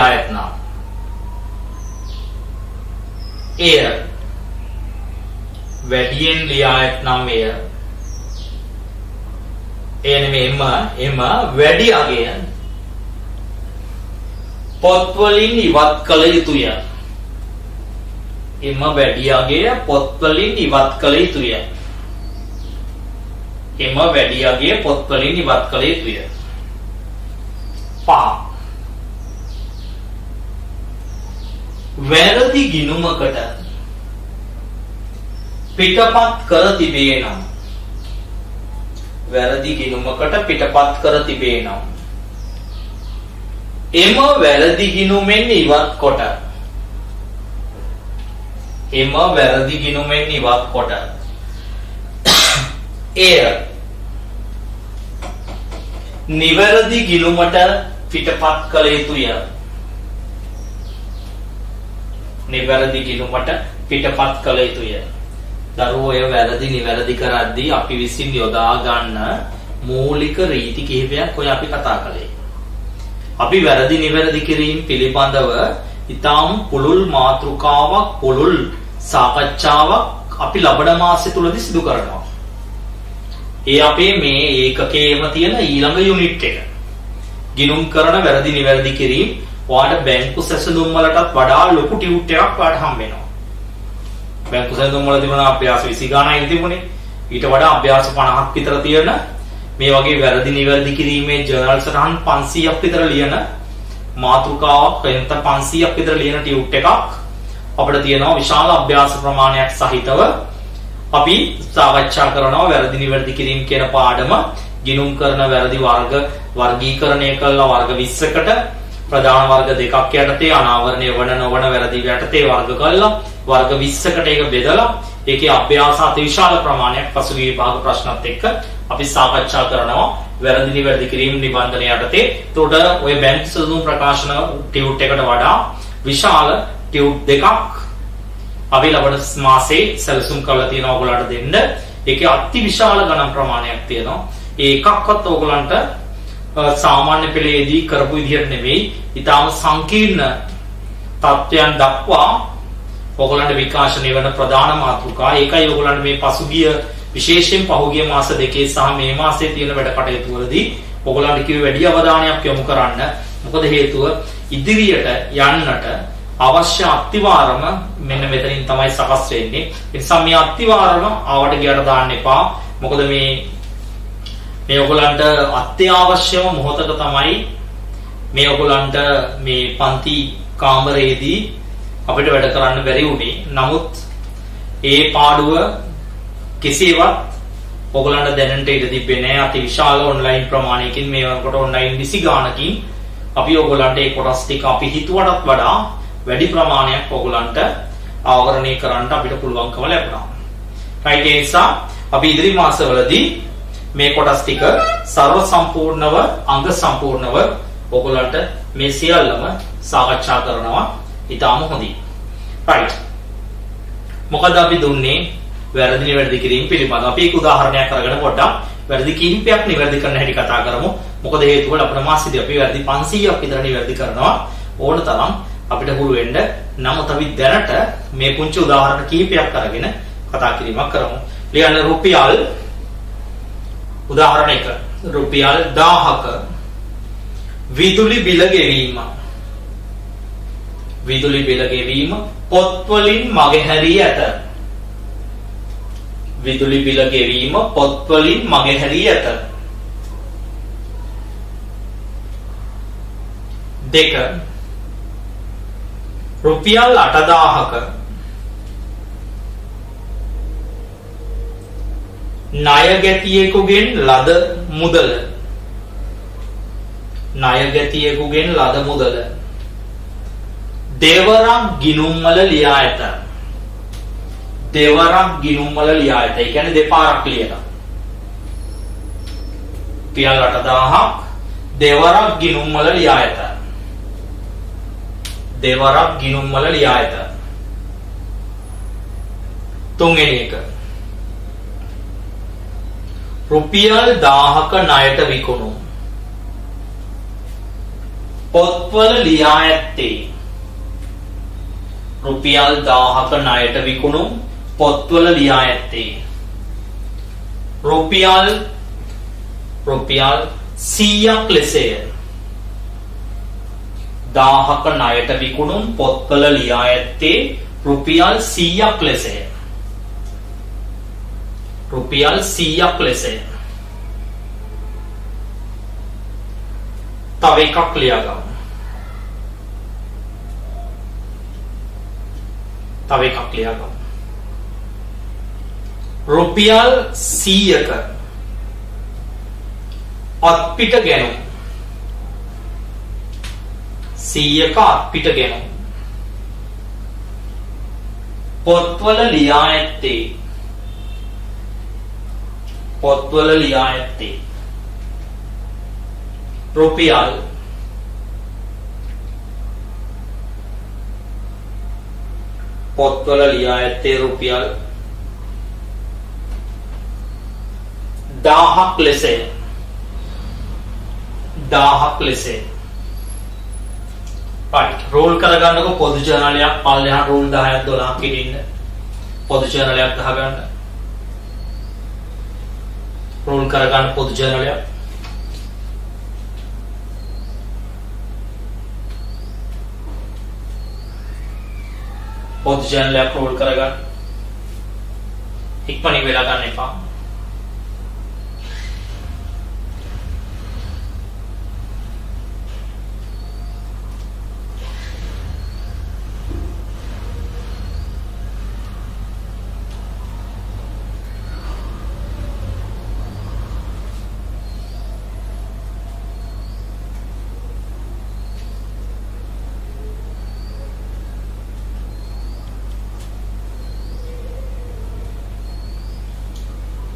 ඇතනම් එය වැඩියෙන් ලියා ඇතනම් එම වැඩි අගය පොත්වලින් ඉවත් කළ යුතුය. එම වැඩි අගය පොත්වලින් ඉවත් කළ යුතුය. වැරදි ගිණුමකට පිටපත් කර තිබේ නම් එම වැරදි ගිණුමෙන් ඉවත් කොට එය නිවැරදි ගිණුමට පිටපත් කළ යුතුය. දරුවෝ එය වැරදි නිවැරදි කරද්දී අපි විසින් යොදා ගන්න මූලික රීති කිහිපයක් ඔය අපි කතා කළේ. අපි වැරදි නිවැරදි කිරීම පිළිබඳව ඊටාම් පුළුල් මාතෘකාවක්, පුළුල් සාකච්ඡාවක් අපි ලබන මාසෙ තුලදී සිදු කරනවා. ඒ අපේ මේ ඒකකයේම තියෙන ඊළඟ යුනිට් එක. ගිණුම් කරන වැරදි නිවැරදි කිරීම ඔයාලට බැංකු සැසඳුම් වලටත් වඩා ලොකු ටියුට් එකක් ඔයාලට හම්බ වෙනවා. බැංකු සැසඳුම් වල තිබුණා අභ්‍යාස 20 ගණනයි තිබුණේ. ඊට වඩා අභ්‍යාස 50ක් විතර තියෙන මේ වගේ වැරදි නිවැරදි කිරීමේ ජර්නල් සටහන් 500ක් විතර ලියන මාතෘකාවක් වෙනත 500ක් විතර ලියන ටියුට් එකක් අපිට තියෙනවා. විශාල අභ්‍යාස ප්‍රමාණයක් සහිතව අපි සාකච්ඡා කරනවා වැරදි නිවැරදි කිරීම කියන පාඩම. ගිණුම් කරන වැරදි වර්ග වර්ගීකරණය කළා වර්ග 20කට ප්‍රධාන වර්ග දෙකක් යටතේ අනාවරණය වන නොවන වැරදි යටතේ වර්ග කළා වර්ග 20කට ඒක බෙදලා ඒකේ අභ්‍යාස අතිවිශාල ප්‍රමාණයක් පසුගිය විභාග ප්‍රශ්නත් එක්ක අපි සාකච්ඡා කරනවා වැරදි නිවැරදි කිරීම නිබන්ධන යටතේ. එතකොට ඔය බැංකු සැසඳුම් ප්‍රකාශන ටියුට් එකට වඩා විශාල ටියුට් දෙකක් අපි ලබන මාසේ සැලසුම් කරලා තියෙනවා ඔයගොල්ලන්ට දෙන්න. ඒකේ අතිවිශාල ගණන් ප්‍රමාණයක් තියෙනවා. ඒ එකක්වත් ඔයගොල්ලන්ට සාමාන්‍ය පෙළේදී කරපු විදිහට නෙවෙයි, ඊටාම සංකීර්ණ තත්ත්වයන් දක්වා ඔයගොල්ලන්ට විකාශනය වෙන ප්‍රධාන මාතෘකා. ඒකයි ඔයගොල්ලන්ට මේ පසුගිය විශේෂයෙන් පහුගිය මාස දෙකේ සහ මේ මාසයේ තියෙන වැඩ කටයුතු වලදී ඔයගොල්ලන්ට කිව්ව වැඩි අවධානයක් යොමු කරන්න. මොකද හේතුව ඉදිරියට යන්නට අවශ්‍ය අත්තිවාරම මෙන්න මෙතනින් තමයි සකස් වෙන්නේ. ඒ නිසා මේ අත්තිවාරම ආවට ගියට දාන්න එපා. මොකද මේ ඔයගොල්ලන්ට අත්‍යවශ්‍යම මොහොතක තමයි මේ ඔයගොල්ලන්ට මේ පන්ති කාමරයේදී අපිට වැඩ කරන්න බැරි වුණේ. නමුත් ඒ පාඩුව කෙසේවත් ඔයගොල්ලන්ට දැනට ඉඩ තිබෙන්නේ නැහැ. අති විශාල ඔන්ලයින් ප්‍රමාණයකින් මේ වරකට ඔන්ලයින් 20 ගානකින් අපි ඔයගොල්ලන්ට ඒ කොටස් ටික අපි හිතුවටත් වඩා වැඩි ප්‍රමාණයක් ඔයගොල්ලන්ට ආවරණය කරන්න අපිට පුළුවන්කම ලැබුණා. right ඒ නිසා අපි ඉදිරි මාසවලදී මේ කොටස් ටික ਸਰව සම්පූර්ණව අංග සම්පූර්ණව ඔයගොල්ලන්ට මේ සියල්ලම සාකච්ඡා කරනවා. ඊටාම හොඳයි. right. මොකද අපි දුන්නේ වැරදි නිවැරදි කිරීම පිළිබඳව. අපි එක උදාහරණයක් අරගෙන පොඩ්ඩක් වැරදි කිහිපයක් නිවැරදි කරන හැටි කතා කරමු. මොකද හේතුව අපේ මාසෙදී අපි වැරදි 500ක් විතර නිවැරදි කරනවා. ඕන තරම් අපිට හුරු වෙන්න. නමුත් අපි දැනට මේ පුංචි උදාහරණ කිහිපයක් අරගෙන කතා කිරීමක් කරමු. ලියන්න රුපියල් උදාහරණ 1 රුපියල් 1000ක විදුලි බිල ගෙවීම පොත් වලින් මගහැරී ඇත. විදුලි බිල ගෙවීම පොත්වලින් මගහැරී ඇත. 2 රුපියල් 8000ක ණයගැතියෙකුගෙන් ලද මුදල දෙවරක් ගිණුම්වල ලියා ඇත. දෙවරක් ගිණුම්වල ලියා ඇත. ඒ කියන්නේ දෙපාරක් ලියලා. රුපියල් 8000ක් දෙවරක් ගිණුම්වල ලියා ඇත. දෙවරක් ගිණුම්වල ලියා ඇත. තුන්වෙනි එක රුපියල් 1000ක ණයට විකුණු පොත්වල ලියා ඇත්තේ රුපියල් 1000ක ණයට විකුණු පොත්වල ලියා ඇත්තේ රුපියල් 100ක් ලෙසය. 1000ක ණයට විකුණු පොත්වල ලියා ඇත්තේ රුපියල් 100ක් ලෙසය. රුපියල් 100ක් ලෙසය. තව එකක් ලියාගමු. රුපියල් 100ක අත්පිට ගැනුම්. 100ක අත්පිට ගැනුම් පොත්වල ලියා ඇත්තේ රුපියල් 1000ක් ලෙසය. 1000ක් ලෙසය. right roll කරගන්නකො පොදු ජර්නලයක් පල්ලෙහාට roll 10ක් 12ක් ඉදින්න. පොදු ජර්නලයක් ගහගන්න. roll කරගන්න පොදු ජර්නලයක්. පොදු ජර්නලයක් roll කරගන්න. ඉක්මනින් වෙලා ගන්න එපා.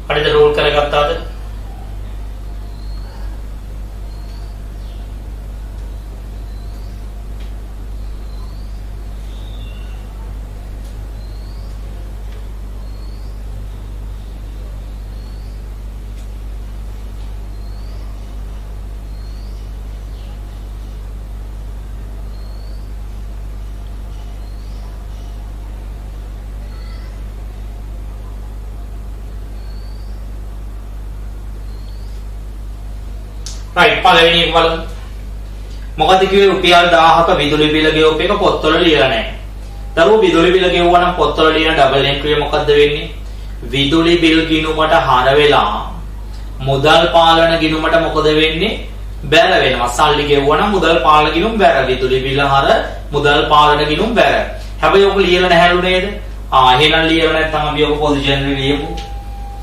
හරිද roll කරගත්තාද? right පළවෙනි එක බලමු. මොකද කිව්වේ රුපියල් 1000ක විදුලි බිල ගෙවුව එක පොත්වල ලියලා නැහැ. දරුවෝ විදුලි බිල ගෙවුවා නම් පොත්වල ලියන ඩබල් එන්ට්‍රිය මොකද්ද වෙන්නේ? විදුලි බිල් ගිණුමට හර වෙලා මුදල් පාලන ගිණුමට මොකද වෙන්නේ? බැර වෙනවා. සල්ලි ගෙවුවා නම් මුදල් පාලන ගිණුම බැර. විදුලි බිල හර මුදල් පාලන ගිණුම බැර. හැබැයි ඔක ලියලා නැහැලු නේද? එහෙනම් ලියලා නැත්නම් අපි ඔක පොදු ජර්නලෙ ලියමු.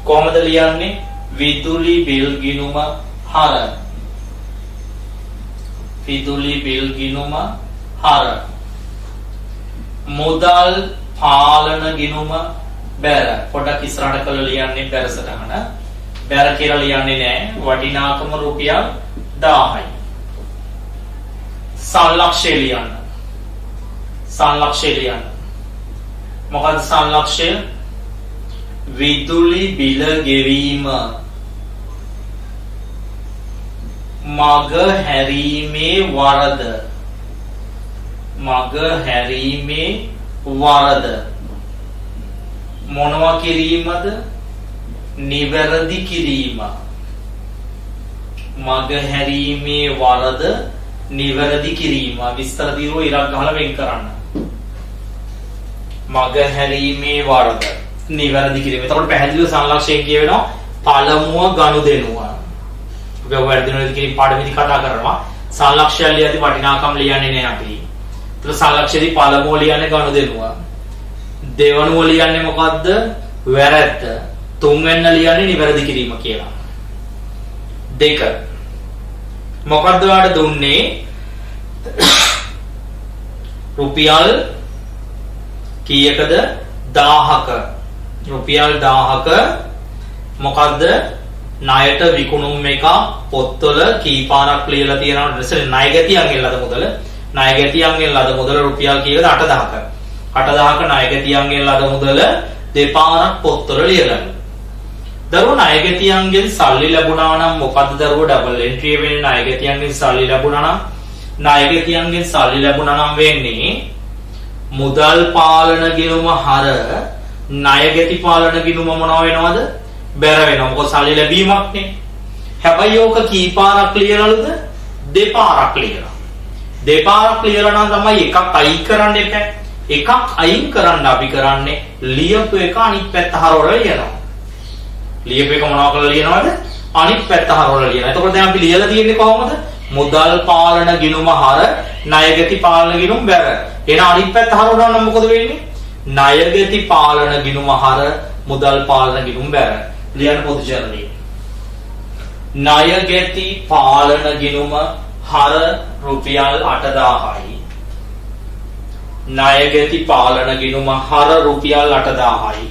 කොහොමද ලියන්නේ? විදුලි බිල් ගිණුම හර විදුලි බිල් ගිණුම හර මුදල් පාලන ගිණුම බැර. පොඩක් ඉස්සරහට කරලා ලියන්නේ බැර සටහන. බැර කියලා ලියන්නේ නැහැ. වටිනාකම රුපියල් 1000යි. සංලක්ෂය ලියන්න. මොකද්ද සංලක්ෂය? විදුලි බිල ගෙවීම මග හැරීමේ වරද මොනවා කිරීමද? නිවැරදි කිරීම. මග හැරීමේ වරද නිවැරදි කිරීම. විස්තර දීරෝ ඉරක් ගහලා වෙන් කරන්න. මග හැරීමේ වරද නිවැරදි කිරීම. එතකොට පැහැදිලිව සංලක්ෂණය කියවෙනවා පළමුව ගනුදෙනුව. අපි ඔය වැඩිදිනෙදි කිරීම පාඩමේදී කතා කරනවා. සංලක්ෂණ ලියද්දී වටිනාකම් ලියන්නේ නැහැ අපි. ඒතර සංලක්ෂණදී පළමුව ලියන්නේ ගනුදෙනුව. දෙවනුව ලියන්නේ මොකද්ද? වැරැද්ද. තුන්වෙනි ලියන්නේ නිවැරදි කිරීම කියලා. දෙක. මොකද්ද ඔයාලට දුන්නේ? රුපියල් කීයකද? 1000ක. රුපියල් 1000ක මොකද්ද? ණයට විකුණුම් එක පොත්වල කීපාරක් ලියලා තියෙනවා. ඉතින් ණය ගැතියන්ගෙන් ලද මුදල. ණය ගැතියන්ගෙන් ලද මුදල රුපියල් කීයද? 8000ක. 8000ක ණය ගැතියන්ගෙන් ලද මුදල දෙපාරක් පොත්වල ලියලා. දරුවෝ ණය ගැතියන්ගෙන් සල්ලි ලැබුණා නම් මොකද්ද දරුවෝ ඩබල් එන්ට්‍රි වෙන්නේ? ණය ගැතියන්ගෙන් සල්ලි ලැබුණා නම් ණය ගැතියන්ගෙන් සල්ලි ලැබුණා නම් වෙන්නේ මුදල් පාලන ගිණුම හර ණය ගැති පාලන ගිණුම මොනවා වෙනවද? බැර වෙනවා. මොකද සල්ලි ලැබීමක් නේ. හැබැයි ඕක කීපාරක් ලියලාද? දෙපාරක් ලියලා. දෙපාරක් ලියලා නම් තමයි එකක් අයින් කරන්න එපා. එකක් අයින් කරන්න අපි කරන්නේ ලියපු එක අනිත් පැත්ත හරවලා ලියනවා. ලියපු එක මොනවා කරලා ලියනවද? අනිත් පැත්ත හරවලා ලියනවා. එතකොට දැන් අපි ලියලා තියෙන්නේ කොහොමද? මුදල් පාලන ගිණුම හර ණයගැති පාලන ගිණුම් බැර. එහෙනම් අනිත් පැත්ත හරවනවා නම් මොකද වෙන්නේ? ණයගැති පාලන ගිණුම හර මුදල් පාලන ගිණුම් බැර. ලියන්න පොදු ජනලී. ණයගැති පාලන ගිණුම හර රුපියල් 8000යි. ණයගැති පාලන ගිණුම හර රුපියල් 8000යි.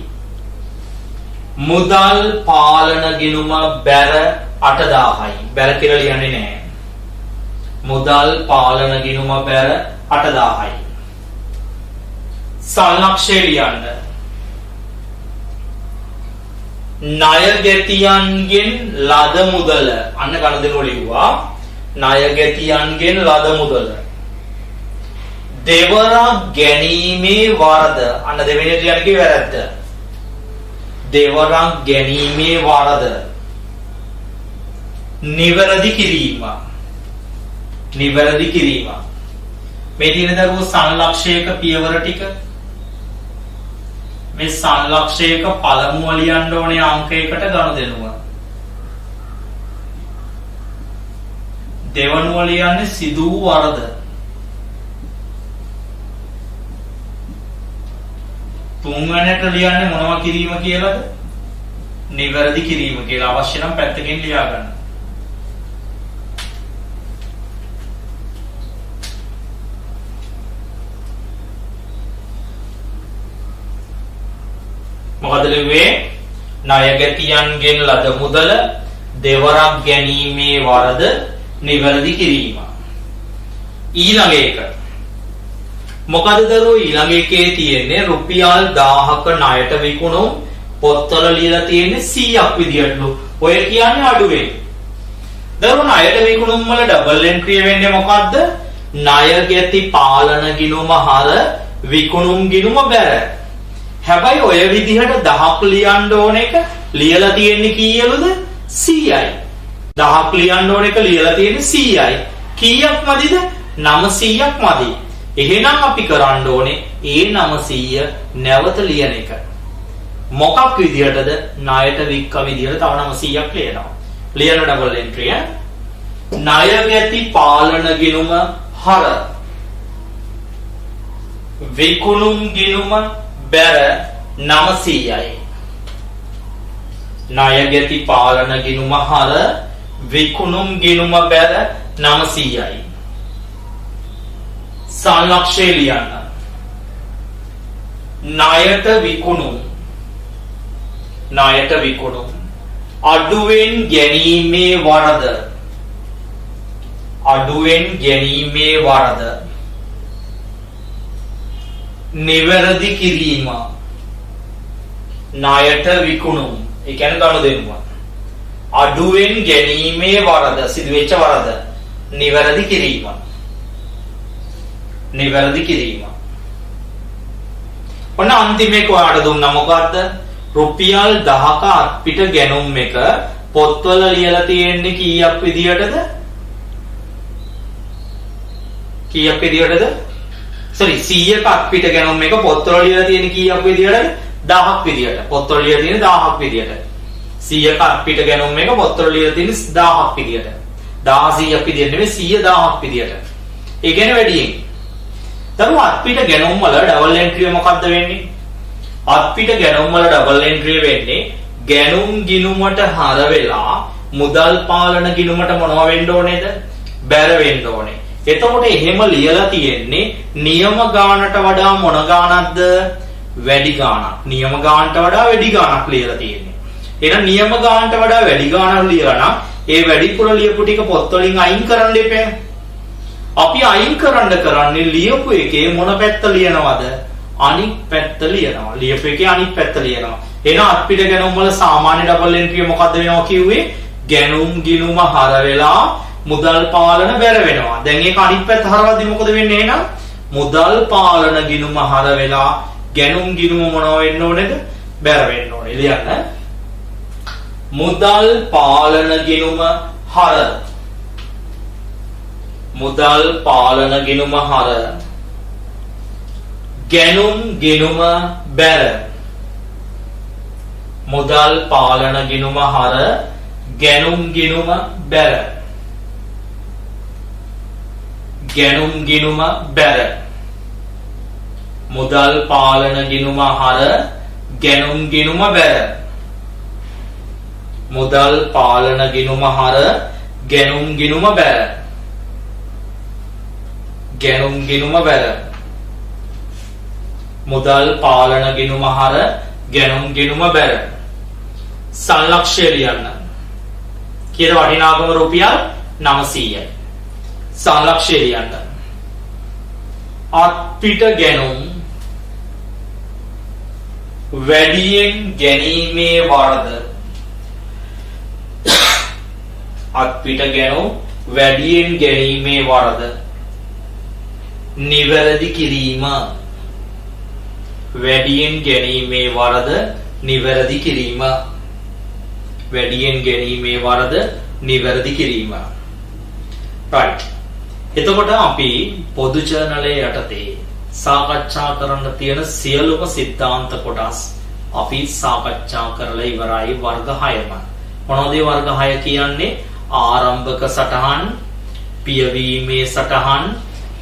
මුදල් පාලන ගිණුම බැර 8000යි. බැර කියලා ලියන්නේ නැහැ. මුදල් පාලන ගිණුම බැර 8000යි. සංලක්ෂය ලියන්න. ණයගැතියන්ගෙන් ලද මුදල අන්න ගනුදෙනුව ලිව්වා. ණයගැතියන්ගෙන් ලද මුදල දෙවරක් ගැනීමේ වරද අන්න දෙවෙනි ලියන්නේ වැරද්ද. දෙවරක් ගැනීමේ වරද නිවැරදි කිරීම. නිවැරදි කිරීම. මේ තියෙන දරුවෝ සංලක්ෂයක පියවර ටික. මේ සංලක්ෂයක පළමුව ලියන්න ඕනේ අංකයකට ගනුදෙනුව. දෙවනුව ලියන්නේ සිදු වූ වරද. තුන්වෙනිට ලියන්නේ මොනවා කිරීම කියලාද? නිවැරදි කිරීම කියලා. අවශ්‍ය නම් පැත්තකින් ලියා ගන්න. මොකද ලිව්වේ? ණයගැතියන්ගෙන් ලද මුදල දෙවරක් ගැනීමේ වරද නිවැරදි කිරීම. ඊළඟ එක මොකද දරුවෝ? ඊළඟ එකේ තියෙන්නේ රුපියල් 1000ක ණයට විකුණුම් පොත්වල ලියලා තියෙන්නේ 100ක් විදියටලු. ඔය කියන්නේ අඩුවෙන්. දරුවෝ ණයට විකුණුම් වල ඩබල් එන්ට්‍රි වෙන්නේ මොකද්ද? ණයගැති පාලන ගිණුම හර විකුණුම් ගිණුම බැර. හැබැයි ඔය විදිහට 1000ක් ලියන්න ඕන එක ලියලා තියෙන්නේ කීයලුද? 100යි. 1000ක් ලියන්න ඕන එක ලියලා තියෙන්නේ 100යි. කීයක් මදිද? 900ක් මදි. එහෙනම් අපි කරන්න ඕනේ ඒ 900 නැවත ලියන එක. මොකක් විදිහටද? ණයට වික්ක විදිහට තව 900ක් ලියනවා. ලියන ඩබල් එන්ට්‍රි ඈ. ණයගැති පාලන ගිණුම හර විකුණුම් ගිණුම බැර 900යි. ණයගැති පාලන ගිණුම හර විකුණුම් ගිණුම බැර 900යි. සංලක්ෂය ලියන්න. ණයට විකුණුම් අඩුවෙන් ගැනීමේ වරද නිවැරදි කිරීම. ණයට විකුණුම් ඒ කියන්නේ ගනුදෙනුව අඩුවෙන් ගැනීමේ වරද සිදුවෙච්ච වරද නිවැරදි කිරීම. ඔන්න අන්තිම එක ඔයාලට දුන්නා මොකද්ද? රුපියල් 10ක අත්පිට ගැනුම් එක පොත්වල ලියලා තියෙන්නේ කීයක් විදියටද? කීයක් විදියටද? sorry 100ක අත්පිට ගැනුම් එක පොත්වල ලියලා තියෙන්නේ කීයක් විදියටද? 1000ක් විදියට. පොත්වල ලියලා තියෙන 1000ක් විදියට. 100ක අපිට ගැනුම් එක පොත්වල ලියලා තියෙන 1000ක් විදියට. 1000ක් විදියට නෙමෙයි 100,000ක් විදියට. ඒ කියන්නේ වැඩියෙන්. දරුවෝ අපිට ගැනුම් වල ඩබල් එන්ට්‍රි මොකක්ද වෙන්නේ? අපිට ගැනුම් වල ඩබල් එන්ට්‍රි වෙන්නේ ගැනුම් ගිණුමට හර වෙලා මුදල් පාලන ගිණුමට මොනව වෙන්න ඕනේද? බැර වෙන්න ඕනේ. එතකොට එහෙම ලියලා තියෙන්නේ නියම ගානට වඩා මොන ගානක්ද? වැඩි ගානක්. නියම ගානට වඩා වැඩි ගානක් ලියලා තියෙන්නේ. එහෙනම් නියම ගානට වඩා වැඩි ගානක් ලියලා නම් ඒ වැඩිපුර ලියපු ටික පොත් වලින් අයින් කරන්න එපා. අපි අයින් කරන්නේ ලියපු එකේ මොන පැත්ත ලියනවද? අනිත් පැත්ත ලියනවා. ලියපු එකේ අනිත් පැත්ත ලියනවා. එහෙනම් අපිට ගැනුම් වල සාමාන්‍ය ඩබල් එන්ට්‍රිය මොකද්ද වෙනවා කිව්වේ? ගැනුම් ගිණුම හර වෙලා මුදල් පාලන බැර වෙනවා. දැන් ඒක අනිත් පැත්ත හරවද්දි මොකද වෙන්නේ එහෙනම්? මුදල් පාලන ගිණුම හර වෙලා ගැනුම් ගිණුම මොනව වෙන්න ඕනේද? බැර වෙන්න ඕනේ. ලියන්න. මුදල් පාලන ගිණුම හර. මුදල් පාලන ගිණුම හර ගැනුම් ගිණුම බැර. මුදල් පාලන ගිණුම හර ගැනුම් ගිණුම බැර. ගැනුම් ගිණුම බැර. මුදල් පාලන ගිණුම හර ගැනුම් ගිණුම බැර. මුදල් පාලන ගිණුම හර ගැනුම් ගිණුම බැර. ගැනුම් ගිණුම බැර. මුදල් පාලන ගිණුම හර ගැනුම් ගිණුම බැර. සංලක්ෂය ලියන්න. කීයද වටිනාකම රුපියල් 900යි. සංලක්ෂය ලියන්න. අත්පිට ගැනුම් වැඩියෙන් ගැනීමේ වරද. අත්පිට ගැනුම් වැඩියෙන් ගැනීමේ වරද නිවැරදි කිරීම. වැඩියෙන් ගැනීමේ වරද නිවැරදි කිරීම. වැඩියෙන් ගැනීමේ වරද නිවැරදි කිරීම. right. එතකොට අපි පොදු ජර්නලයේ යටතේ සාකච්ඡා කරන්න තියෙන සියලුම සිද්ධාන්ත කොටස් අපි සාකච්ඡා කරලා ඉවරයි වර්ග 6ම. මොනවද වර්ග 6 කියන්නේ? ආරම්භක සටහන්, පියවීමේ සටහන්,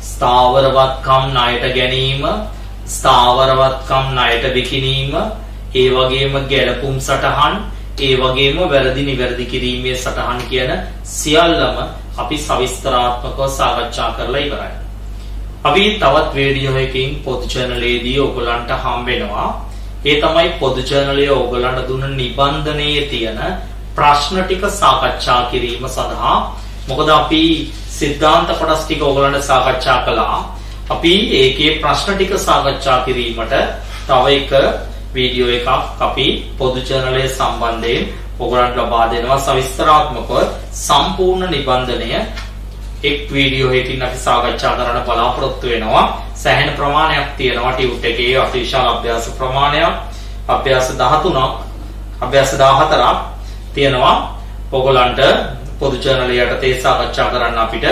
ස්ථාවරවත්කම් ණයට ගැනීම, ස්ථාවරවත්කම් ණයට විකිණීම, ඒ වගේම ගැලපුම් සටහන්, ඒ වගේම වැරදි නිවැරදි කිරීමේ සටහන් කියන සියල්ලම අපි සවිස්තරාත්මකව සාකච්ඡා කරලා ඉවරයි. අපි තවත් වීඩියෝ එකකින් පොදු ජර්නලයේදී ඔයගලන්ට හම්බ වෙනවා. ඒ තමයි පොදු ජර්නලයේ ඔයගලන්ට දුන්න නිබන්ධනයේ තියෙන ප්‍රශ්න ටික සාකච්ඡා කිරීම සඳහා. මොකද අපි සිද්ධාන්ත කොටස් ටික ඔයගලන්ට සාකච්ඡා කළා. අපි ඒකේ ප්‍රශ්න ටික සාකච්ඡා කිරීමට තව එක වීඩියෝ එකක් අපි පොදු ජර්නලයේ සම්බන්ධයෙන් ඔයගලන්ට ලබා දෙනවා. සවිස්තරාත්මකව සම්පූර්ණ නිබන්ධනය එක් වීඩියෝ එකකින් අපි සාකච්ඡා කරන්න බලාපොරොත්තු වෙනවා. සෑහෙන ප්‍රමාණයක් තියෙනවා ටියුට් එකේ අතිශාල අභ්‍යාස ප්‍රමාණයක්. අභ්‍යාස 13ක් අභ්‍යාස 14ක් තියෙනවා. ඔයගලන්ට පොදු ජර්නලයේ යටතේ සාකච්ඡා කරන්න අපිට.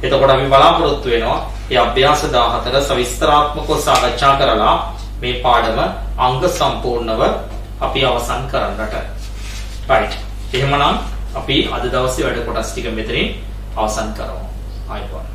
එතකොට අපි බලාපොරොත්තු වෙනවා මේ අභ්‍යාස 14 සවිස්තරාත්මකව සාකච්ඡා කරලා මේ පාඩම අංග සම්පූර්ණව අපි අවසන් කරන්නට. right. එහෙමනම් අපි අද දවසේ වැඩ කොටස් ටික මෙතනින් අවසන් කරමු. ආයිබෝන්.